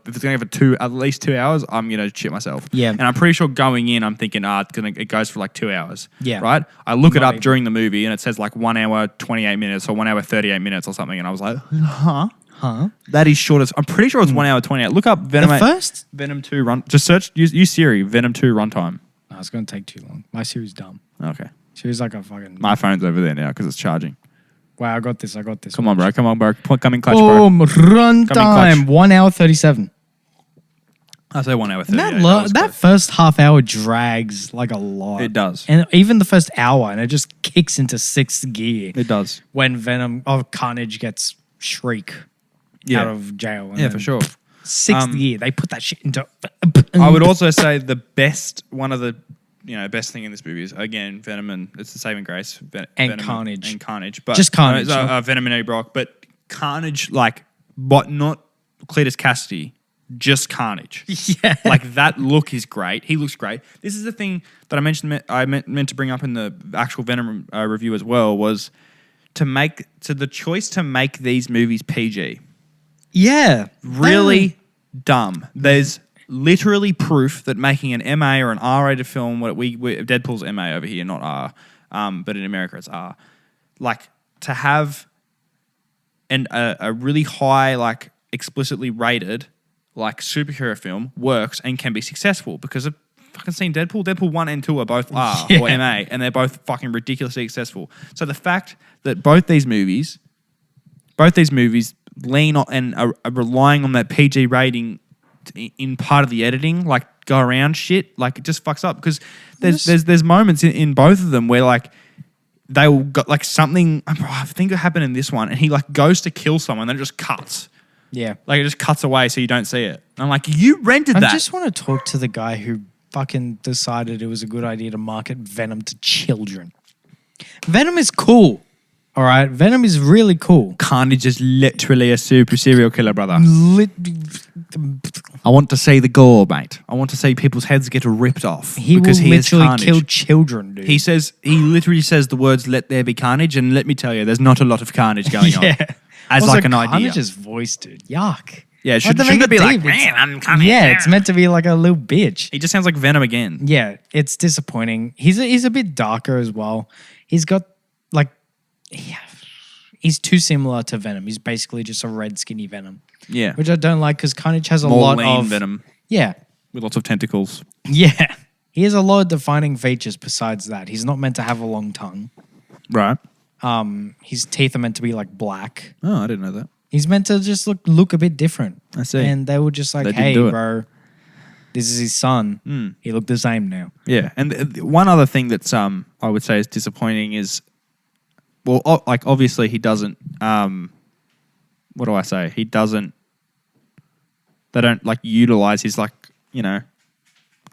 it's going to go for at least 2 hours, I'm going to shit myself. Yeah. And I'm pretty sure going in, I'm thinking, it goes for like 2 hours. Yeah. Right? I look it Not up even. during the movie and it says like 1 hour, 28 minutes or 1 hour, 38 minutes or something. And I was like, huh? Huh? That is short as... I'm pretty sure it's 1 hour, 28. Look up Venom. The first? Venom 2 run. Just search, use Siri, Venom 2 runtime. Oh, it's going to take too long. My Siri's dumb. Okay. Siri's like a fucking... My phone's over there now because it's charging. Wow, I got this. Come on, bro. Come in clutch, bro. Boom, run clutch. time. 1 hour 37. I say 1 hour, And 38. that first half hour drags like a lot. It does. And even the first hour, and it just kicks into sixth gear It does. when Carnage gets Shriek out of jail. And Yeah, then for sure. Sixth gear, they put that shit into... I would also say one of the best thing in this movie is, again, Venom and it's the saving grace. Venom Carnage. And Carnage. But, Just Carnage, Venom and Eddie Brock. But Carnage, like, but not Cletus Cassidy, just Carnage. Yeah. Like, that look is great. He looks great. This is the thing that I meant to bring up in the actual Venom review as well, was the choice to make these movies PG. Yeah. Really dumb. There's literally proof that making an MA or an R-rated film, Deadpool's MA over here, not R, but in America it's R. Like, to have a really high, like, explicitly rated, like, superhero film works and can be successful because I've fucking seen Deadpool. Deadpool 1 and 2 are both R or MA, and they're both fucking ridiculously successful. So the fact that both these movies lean on and are relying on that PG rating in part of the editing, like go around shit, like it just fucks up because there's moments in both of them where like they will got like something. I think it happened in this one, and he like goes to kill someone, then it just cuts. Yeah. Like it just cuts away so you don't see it. And I'm like, you rented I that. just want to talk to the guy who fucking decided it was a good idea to market Venom to children. Venom is cool. All right, Venom is really cool. Carnage is literally a super serial killer, brother. I want to see the gore, mate. I want to see people's heads get ripped off. He will literally kill children, dude. He literally says the words, "Let there be carnage," and let me tell you, there's not a lot of carnage going on. As also, like an idea. Carnage's voice, dude. Yuck. Yeah, Shouldn't it be like, man, I'm Carnage. Yeah, it's meant to be like a little bitch. He just sounds like Venom again. Yeah, it's disappointing. He's a bit darker as well. He's got like... Yeah, he's too similar to Venom. He's basically just a red skinny Venom. Yeah. Which I don't like because Carnage has a More lot lean of... Venom. Yeah. With lots of tentacles. Yeah. He has a lot of defining features besides that. He's not meant to have a long tongue. Right. His teeth are meant to be like black. Oh, I didn't know that. He's meant to just look a bit different. I see. And they were just like, They didn't hey, do it. bro, this is his son. He looked the same now. Yeah, and one other thing that's I would say is disappointing is, well, like obviously he doesn't. What do I say? He doesn't. They don't like utilize his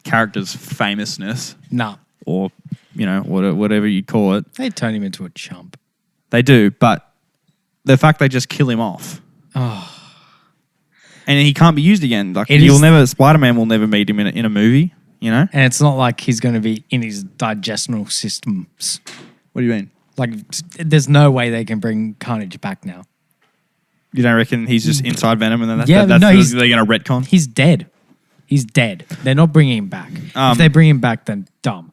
character's famousness Nah. or whatever you call it. They turn him into a chump. They do, but the fact they just kill him off. Oh. And he can't be used again. Like It is- Spider-Man will never meet him in a movie. And it's not like he's going to be in his digestional systems. What do you mean? Like, there's no way they can bring Carnage back now. You don't reckon he's just inside Venom and then Yeah, that's no, he's- they're going to retcon? He's dead. He's dead. They're not bringing him back. If they bring him back, then dumb.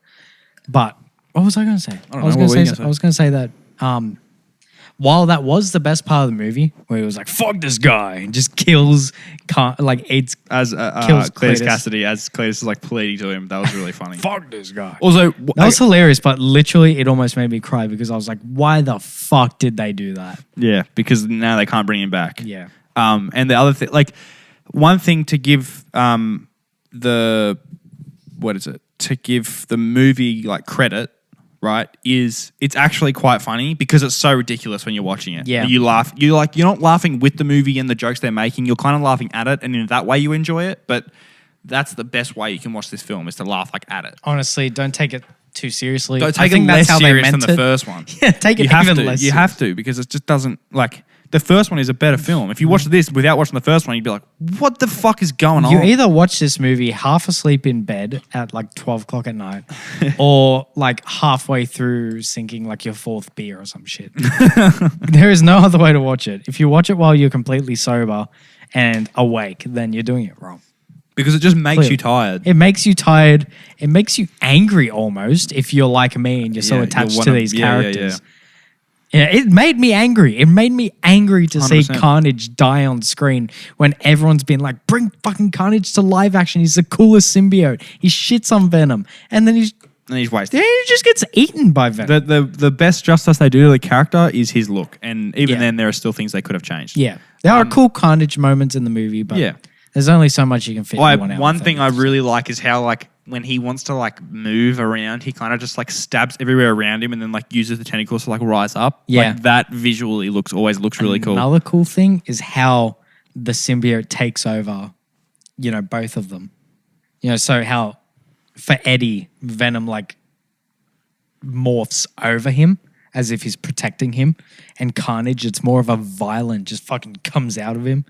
But what was I going to say? I don't know. What were you gonna say? I was going to say that while that was the best part of the movie, where he was like, "Fuck this guy," and just kills, eats As kills Cletus Cletus. Cassidy, as Cletus is like pleading to him. That was really funny. fuck this guy. Also, That was hilarious, but literally, it almost made me cry because I was like, "Why the fuck did they do that?" yeah, because now they can't bring him back. Yeah. And the other thing, like one thing to give to give the movie like credit, right, is it's actually quite funny because it's so ridiculous when you're watching it. Yeah. You laugh. You're not laughing with the movie and the jokes they're making. You're kind of laughing at it, and in that way you enjoy it. But that's the best way you can watch this film is to laugh like at it. Honestly, don't take it too seriously. Don't I take think it that's less how they serious meant than the it. first one. Yeah, take it You have even to. less. You have to because it just doesn't like. The first one is a better film. If you watch this without watching the first one, you'd be like, "What the fuck is going on?" You either watch this movie half asleep in bed at like 12 o'clock at night or like halfway through sinking like your fourth beer or some shit. There is no other way to watch it. If you watch it while you're completely sober and awake, then you're doing it wrong. because it just makes Clearly. you tired. It makes you tired. It makes you angry almost if you're like me and you're so Yeah, attached you're to one of- these yeah, yeah, characters. Yeah, it made me angry. It made me angry to see 100%. Carnage die on screen when everyone's been like, bring fucking Carnage to live action. He's the coolest symbiote. He shits on Venom. And then And he's wasted. he just gets eaten by Venom. The best justice they do to the character is his look, and even Yeah. then, there are still things they could have changed. Yeah. There are cool Carnage moments in the movie, but Yeah. there's only so much you can fit in 1 hour. One thing I really like is how when he wants to move around, he kind of just stabs everywhere around him, and then uses the tentacles to rise up. Yeah. That visually always looks really cool. Another cool thing is how the symbiote takes over, both of them. So how for Eddie, Venom morphs over him as if he's protecting him, and Carnage, it's more of a violent, just fucking comes out of him.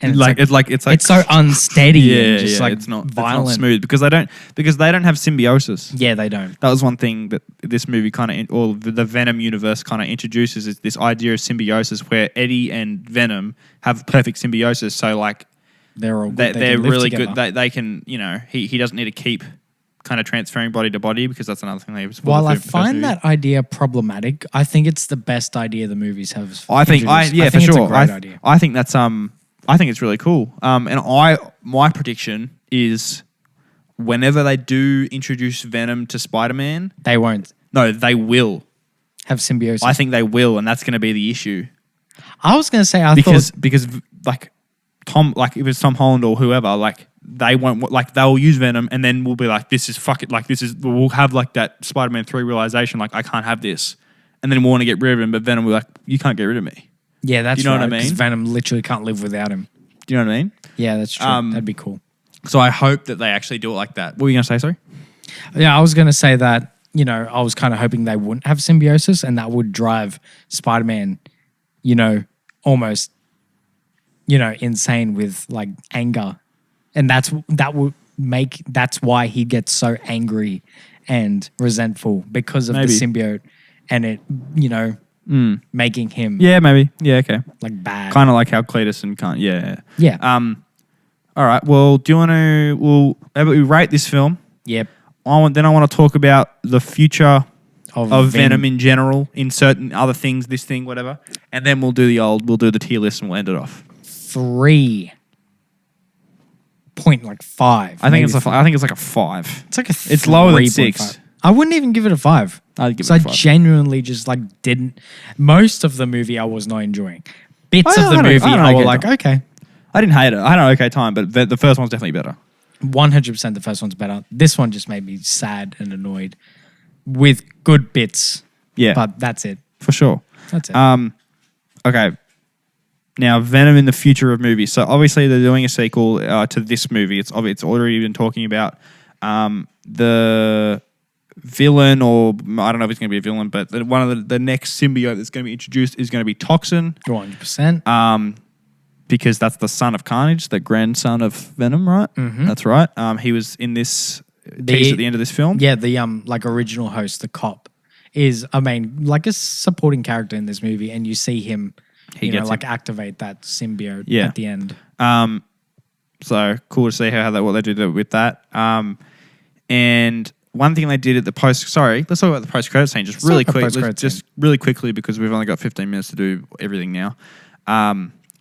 And It's so unsteady yeah, and just it's not violent. It's not smooth because they don't have symbiosis. Yeah, they don't. That was one thing that this movie or the Venom universe kind of introduces is this idea of symbiosis where Eddie and Venom have perfect symbiosis. So They're all good. they're can live really together. good. They can he doesn't need to keep kind of transferring body to body because that's another thing they was. While I find that idea problematic, I think it's the best idea the movies have. I think introduced. for think sure. It's a great idea. I think that's I think it's really cool. And my prediction is whenever they do introduce Venom to Spider-Man, They won't no, they will. have symbiosis. I think they will, and that's going to be the issue. I was going to say Because Tom, if it's Tom Holland or whoever, they won't they'll use Venom, and then we'll be like, this is fuck it, we'll have that Spider-Man 3 realization, I can't have this, and then we'll want to get rid of him, but Venom will be like, you can't get rid of me. yeah, that's you know what I right, 'cause mean? Venom literally can't live without him. Do you know what I mean? Yeah, that's true. That'd be cool. So I hope that they actually do it like that. What were you going to say? Sorry. Yeah, I was going to say that, I was kind of hoping they wouldn't have symbiosis, and that would drive Spider-Man, almost, insane with anger. And that's why he gets so angry and resentful because of Maybe. the symbiote and it, making him Yeah, maybe. Yeah, okay. bad. Kind of like how Cletus and can't. Yeah. Yeah. All right. Well, do you want to? How about we rate this film? Yep. Then I want to talk about the future Of of Venom in general, in certain other things, this thing, whatever, and then we'll do the tier list and we'll end it off. 3. 5. I think it's like a 5. It's like a It's lower than 3.5. 6. I wouldn't even give it a 5. I'd give So it I a 5. genuinely just like didn't. Most of the movie I was not enjoying. Bits of the I movie don't I okay was like, time. okay. I didn't hate it. I had an okay time, but the first one's definitely better. 100% the first one's better. This one just made me sad and annoyed with good bits. Yeah, But that's it. for sure. That's it. Okay. Now, Venom in the future of movies. So obviously they're doing a sequel to this movie. It's already been talking about the villain, or I don't know if it's going to be a villain, but one of the next symbiote that's going to be introduced is going to be Toxin. 100%. Because that's the son of Carnage, the grandson of Venom, right? Mm-hmm. That's right. He was in this tease at the end of this film. Yeah, the like original host, the cop, is like a supporting character in this movie, and you see him, activate that symbiote at the end. So cool to see what they did with that. And one thing they did at the post. Sorry, let's talk about the post-credit scene just really quick. Just really quickly because we've only got 15 minutes to do everything now.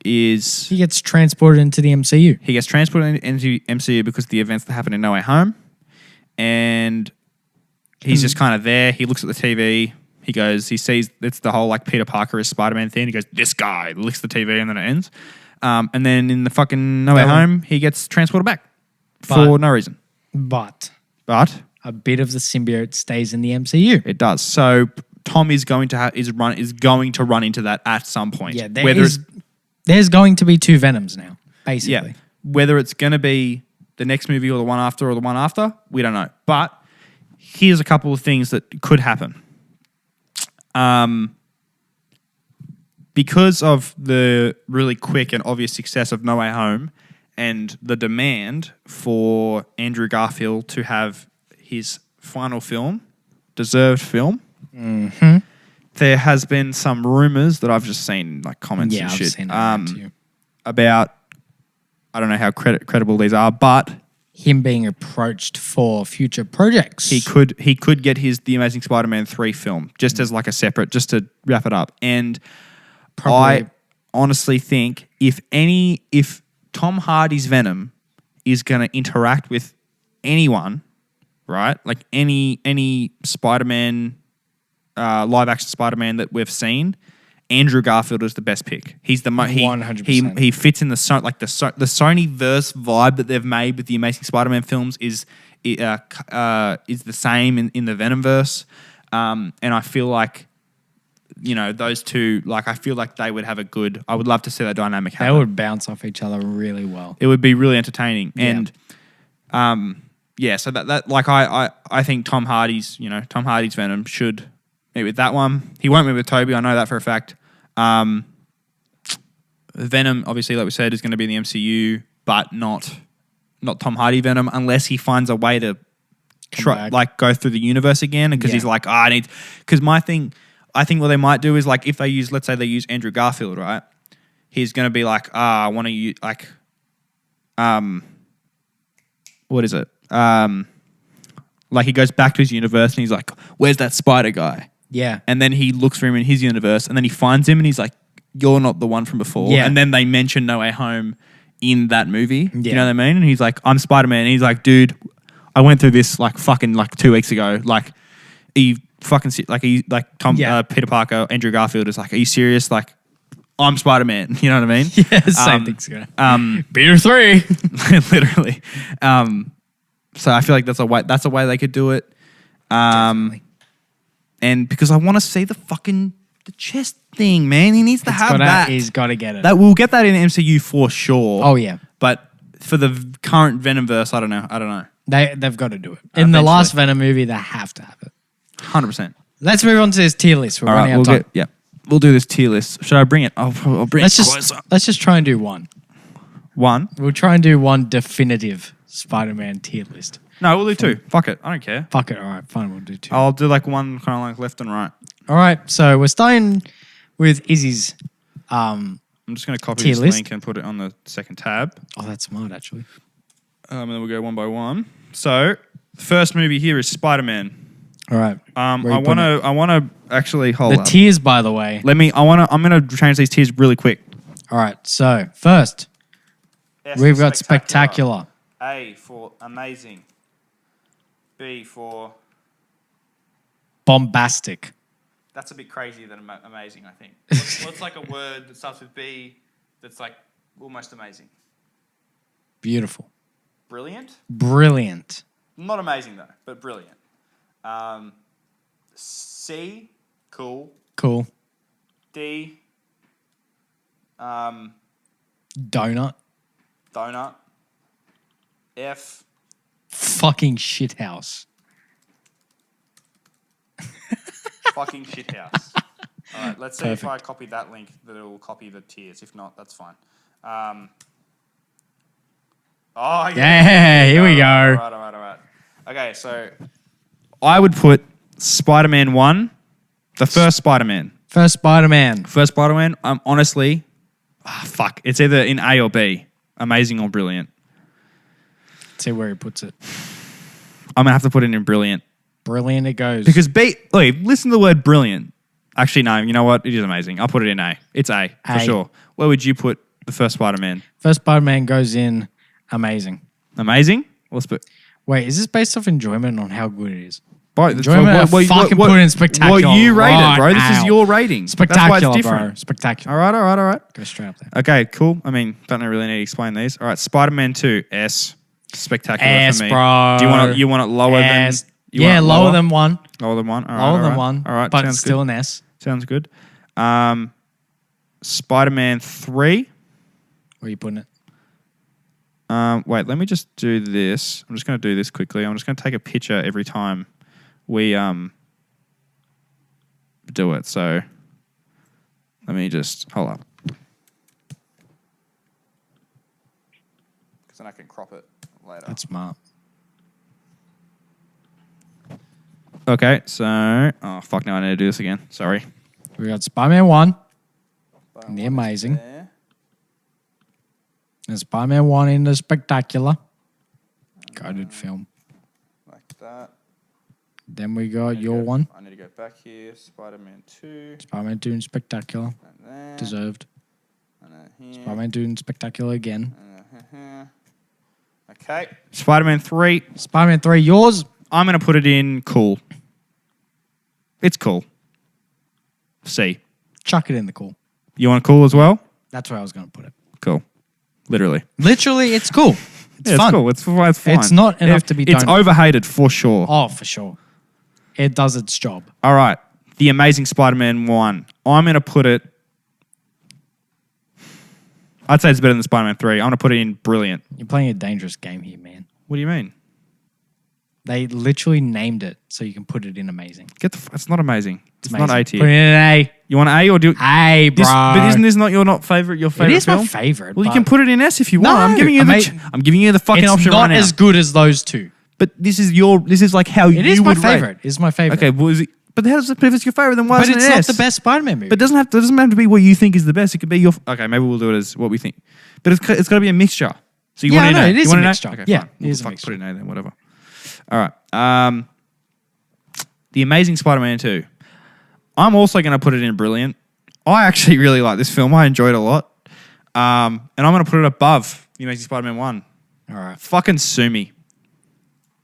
Is he gets transported into the MCU. He gets transported into MCU because of the events that happen in No Way Home. And he's just kind of there. He looks at the TV. He sees it's the whole like Peter Parker is Spider-Man thing. He goes, this guy, licks the TV, and then it ends. And then in the fucking No Way Home, he gets transported back for no reason. But a bit of the symbiote stays in the MCU. It does. So Tom is going to run into that at some point. Yeah, there's going to be 2 Venoms now, basically. Yeah. Whether it's going to be the next movie or the one after, we don't know. But here's a couple of things that could happen. Because of the really quick and obvious success of No Way Home and the demand for Andrew Garfield to have his final film, deserved film, there has been some rumors that I've just seen, like comments and shit, about, I don't know how credible these are, but him being approached for future projects. He could get the Amazing Spider-Man 3 film just as like a separate, just to wrap it up. And I honestly think if Tom Hardy's Venom is going to interact with anyone, right? Like any Spider-Man, live action Spider-Man that we've seen, Andrew Garfield is the best pick. He's the 100%. He fits in the Sony verse vibe that they've made with the Amazing Spider-Man films is the same in the Venom verse, and I feel like those two. Like I feel like they would have I would love to see that dynamic happen. They would bounce off each other really well. It would be really entertaining, yeah. And so that like I think Tom Hardy's Venom should meet with that one. He won't meet with Toby. I know that for a fact. Venom, obviously, like we said, is going to be in the MCU, but not Tom Hardy Venom, unless he finds a way to go through the universe again. Because he's like, because I think what they might do is like if let's say they use Andrew Garfield, right? He's going to be like, I want to use what is it? Like he goes back to his universe and he's like, where's that spider guy? Yeah. And then he looks for him in his universe and then he finds him and he's like, you're not the one from before. Yeah. And then they mention No Way Home in that movie. Yeah. You know what I mean? And he's like, I'm Spider-Man. And he's like, dude, I went through this like fucking like 2 weeks ago. Like, are you fucking Peter Parker, Andrew Garfield is like, are you serious? Like, I'm Spider-Man. You know what I mean? Yeah, same thing's going. Peter 3. Literally. So I feel like that's a way they could do it. Definitely. And because I want to see the chest thing, man. He needs to have that. He's got to get it. That we'll get that in the MCU for sure. Oh yeah. But for the current Venomverse, I don't know. They've got to do it. In the last Venom movie, they have to have it. 100%. Let's move on to this tier list. We're running out of time. We'll do this tier list. Should I bring it? I'll bring it closer. Let's just try and do one. One? We'll try and do one definitive Spider-Man tier list. No, we'll do 2. Fuck it. I don't care. Fuck it. All right, fine. We'll do 2. I'll do like one kind of like left and right. All right. So we're starting with Izzy's I'm just going to copy tier this list. link and put it on the second tab. Oh, that's smart, actually. And then we'll go one by one. So the first movie here is Spider-Man. All right. I want to actually hold the tiers, by the way. I'm going to change these tiers really quick. All right. So first, we've got Spectacular. A for amazing. B for... Bombastic. That's a bit crazier than amazing, I think. What's like a word that starts with B that's like almost amazing? Beautiful. Brilliant? Brilliant. Not amazing though, but brilliant. C, cool. Cool. D, Donut. donut. F, Fucking shithouse. fucking shithouse. All right, let's see if I copy that link that it will copy the tiers. If not, that's fine. Oh, Yeah, here we go. All right. Okay, so I would put Spider-Man 1, the first Spider-Man. First Spider-Man. First Spider-Man, honestly, fuck. It's either in A or B. Amazing or brilliant. See where he puts it. I'm going to have to put it in brilliant. Brilliant it goes. Because B, look, listen to the word brilliant. Actually, no, you know what? It is amazing. I'll put it in A. It's A, for sure. Where would you put the first Spider-Man? First Spider-Man goes in amazing. Amazing? Let's put... Wait, is this based off enjoyment on how good it is? Enjoyment, fucking put in spectacular. What you rate it, bro. right This is now. your rating. Spectacular, That's why it's different. bro. Spectacular. All right. Go straight up there. Okay, cool. I mean, don't really need to explain these. All right, Spider-Man 2, S. Spectacular S, for me. bro. Do you want it lower S. than... You want it lower than 1. Lower than 1? All right, Lower all than right. 1. All right, but sounds it's still good. an S. Sounds good. Spider-Man 3. Where are you putting it? Wait, let me just do this. I'm just going to do this quickly. I'm just going to take a picture every time we do it. So let me just hold up. Because then I can crop it later. That's smart. Okay, so... Oh, fuck, now I need to do this again. Sorry. We got Spider-Man 1. In the amazing. There. And Spider-Man 1 in the spectacular. Goated film. Like that. Then we got your one. I need to go back here. Spider-Man 2. Spider-Man 2 in spectacular. And there. Deserved. And then here. Spider-Man 2 in spectacular again. Okay. Spider-Man 3. Spider-Man 3, yours. I'm going to put it in cool. It's cool. C. Chuck it in the cool. You want cool as well? That's where I was going to put it. Cool. Literally. Literally, it's cool. It's Yeah, fun. It's cool. It's fine. It's not enough to be It's donut. overhated for sure. Oh, for sure. It does its job. All right. The Amazing Spider-Man 1. I'm going to put it... I'd say it's better than Spider-Man 3. I'm going to put it in brilliant. You're playing a dangerous game here, man. What do you mean? They literally named it so you can put it in amazing. It's not amazing. It's not amazing. A tier. Put it in an A. You want A or do... A, bro. But isn't this not your favorite It is film? my favorite. Well, you but can put it in S if you want. No, I'm giving you the fucking it's option not right now. as good as those two. But this is like how It is you my would rate. favorite. It's my favorite. Okay, well, but how does it, if it's your favorite, then why but isn't it's it not S? the best Spider-Man movie. But it doesn't have to be what you think is the best. It could be your... Okay, maybe we'll do it as what we think. But it's got to be a mixture. So you Yeah, want I know, it it is you a want mixture. Okay, Yeah, fine. it is a Fuck, mixture. Put it in A then, whatever. All right. The Amazing Spider-Man 2. I'm also going to put it in brilliant. I actually really like this film. I enjoyed it a lot. And I'm going to put it above The Amazing Spider-Man 1. All right. Fucking sue me.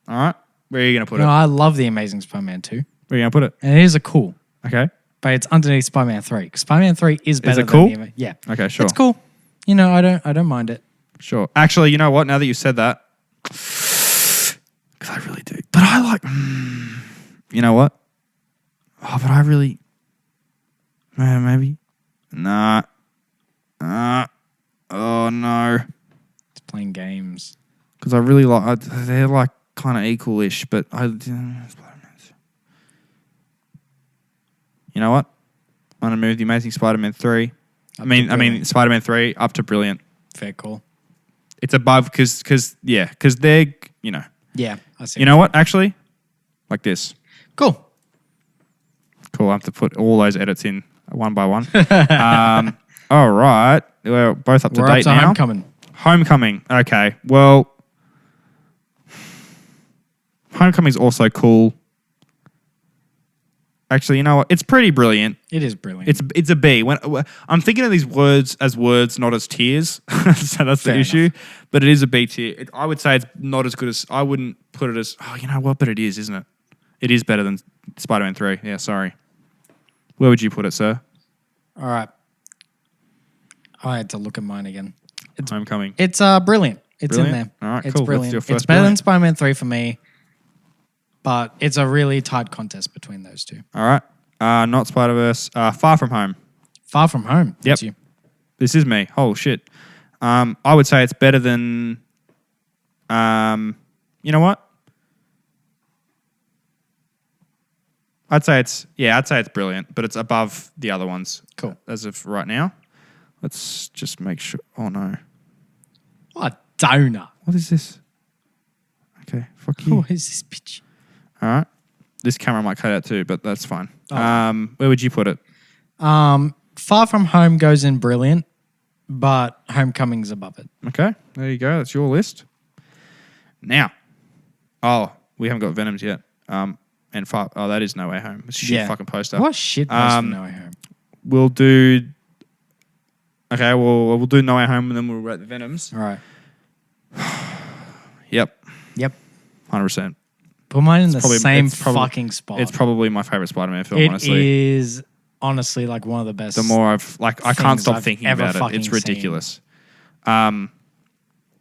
All right? Where are you going to put No, it? I love The Amazing Spider-Man 2. Where are you going to put it? And it is a cool. Okay. But it's underneath Spider-Man 3. Because Spider-Man 3 is better it cool? than yeah. Okay, sure. It's cool. You know, I don't mind it. Sure. Actually, you know what? Now that you said that, because I really do. But I like... you know what? Oh, but I really... maybe. Nah. Oh, no. It's playing games. Because I really like... they're like kind of equal-ish, but I... You know what? I'm going to move The Amazing Spider-Man 3. I mean, Spider-Man 3 up to brilliant. Fair call. It's above because they're, you know. Yeah, I see. You know what, actually? Like this. Cool. Cool, I have to put all those edits in one by one. All right. We're both up to We're date up to now. Homecoming. Homecoming. Okay. Well, Homecoming's also cool. Actually, you know what? It's pretty brilliant. It is brilliant. It's a B. When I'm thinking of these words as words, not as tiers. So that's Fair the issue. enough. But it is a B tier. I would say it's not as good as. I wouldn't put it as. Oh, you know what? But it is, isn't it? It is better than Spider-Man 3. Yeah, sorry. Where would you put it, sir? All right. I had to look at mine again. Homecoming. It's brilliant. It's Brilliant? in there. All right, it's cool. Let's brilliant. do a It's first better than brilliant. Spider-Man 3 for me, but it's a really tight contest between those two. All right. Not Spider-Verse. Far From Home. Far From Home. Yep. That's you. This is me. Oh, shit. I would say it's better than... you know what? I'd say it's brilliant, but it's above the other ones. Cool. As of right now. Let's just make sure. Oh, no. What a donut. What is this? Okay, fuck you. What is this bitch? All right. This camera might cut out too, but that's fine. Oh. Where would you put it? Far From Home goes in brilliant, but Homecoming's above it. Okay, there you go. That's your list. Now, we haven't got Venoms yet. That is No Way Home. It's a shit fucking poster. What shit poster No Way Home? We'll do... Okay, we'll do No Way Home and then we'll rate the Venoms. All right. Yep, Yep. 100%. Put mine in the probably- same it's probably- fucking spot. It's probably my favourite Spider-Man film, It honestly. is honestly like one of the best. The more I can't things stop I've thinking ever about it. fucking It's ridiculous. Now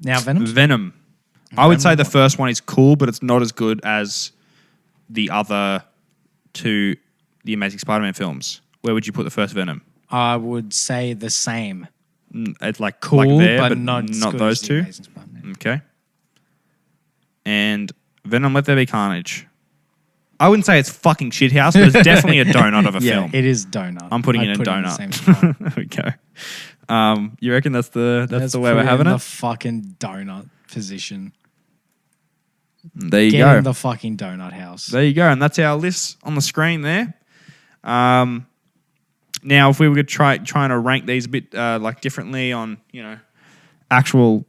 Venom. Venom. I would say the first one is cool, but it's not as good as the other two, the Amazing Spider-Man films. Where would you put the first Venom? I would say the same. It's like Cool, like there, but not as good those as the two. Amazing Spider-Man. Okay. And Venom, Let There Be Carnage. I wouldn't say it's fucking shithouse, but it's definitely a donut of a Yeah, film. it is donut. I'm putting I'd it in put donut. the same spot. There we go. You reckon that's the Let's way put we're it having in it? the fucking donut position. There you Get go. in the fucking donut house. There you go, and that's our list on the screen there. Now, if we were trying to rank these a bit differently on actual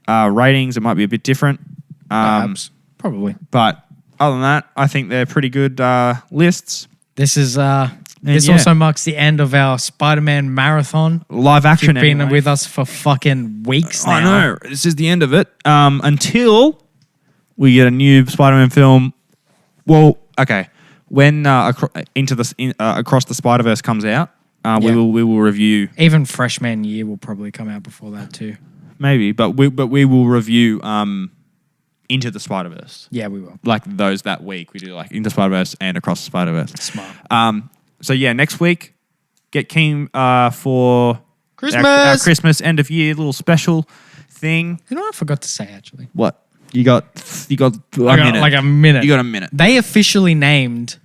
ratings, it might be a bit different. Perhaps. Probably. But other than that, I think they're pretty good lists. This is yeah. also marks the end of our Spider-Man marathon. Live action. You've been anyway. with us for fucking weeks now. I know. This is the end of it. Until we get a new Spider-Man film. Well, okay. When Across the Spider-Verse comes out, we will review. Even Freshman Year will probably come out before that too. Maybe, but we will review Into the Spider-Verse. Yeah, we will. Like those that week. We do like Into Spider-Verse and Across the Spider-Verse. Smart. So yeah, next week, get keen for Christmas. our Christmas end of year little special thing. You know what I forgot to say actually? What? You got a minute. Like a minute. You got a minute. They officially named,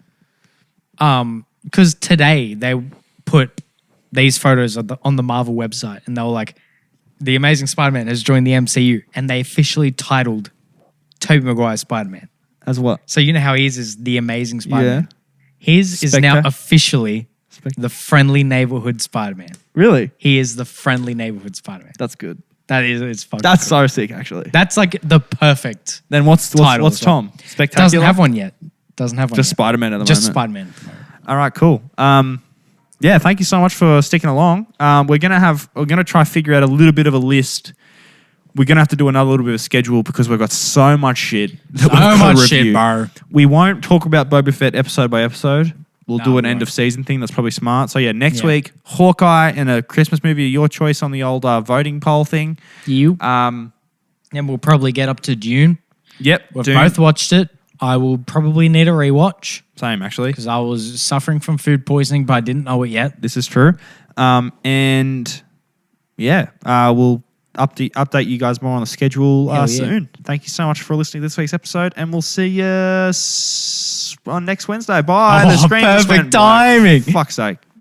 because today they put these photos on the Marvel website, and they were like, "The Amazing Spider-Man has joined the MCU," and they officially titled Tobey Maguire's Spider-Man. As what? So you know how his is the Amazing Spider-Man. His is Spectre. now officially Spectre. the Friendly Neighborhood Spider-Man. Really? He is the Friendly Neighborhood Spider-Man. That's good. That is, it's fucking. That's cool. so sick, actually. That's like the perfect. Then what's title as well. Tom? Spectacular? Doesn't have one yet. Doesn't have one. Just yet. Spider-Man at the Just moment. Spider-Man. At the moment. All right, cool. Yeah, thank you so much for sticking along. We're gonna try figure out a little bit of a list. We're gonna have to do another little bit of a schedule because we've got so much shit. That we've So got to much shit, review. bro. We won't talk about Boba Fett episode by episode. We'll do we an end won't. of season thing. That's probably smart. So yeah, next Yeah. week, Hawkeye and a Christmas movie of your choice on the old voting poll thing. You. And we'll probably get up to Dune. Yep, We've Dune. both watched it. I will probably need a rewatch Same actually. because I was suffering from food poisoning, but I didn't know it yet. This is true. And yeah, we'll update you guys more on the schedule Hell yeah. soon. Thank you so much for listening to this week's episode, and we'll see you on next Wednesday. Bye. Oh, The screen just perfect went blank. timing. Fuck's sake.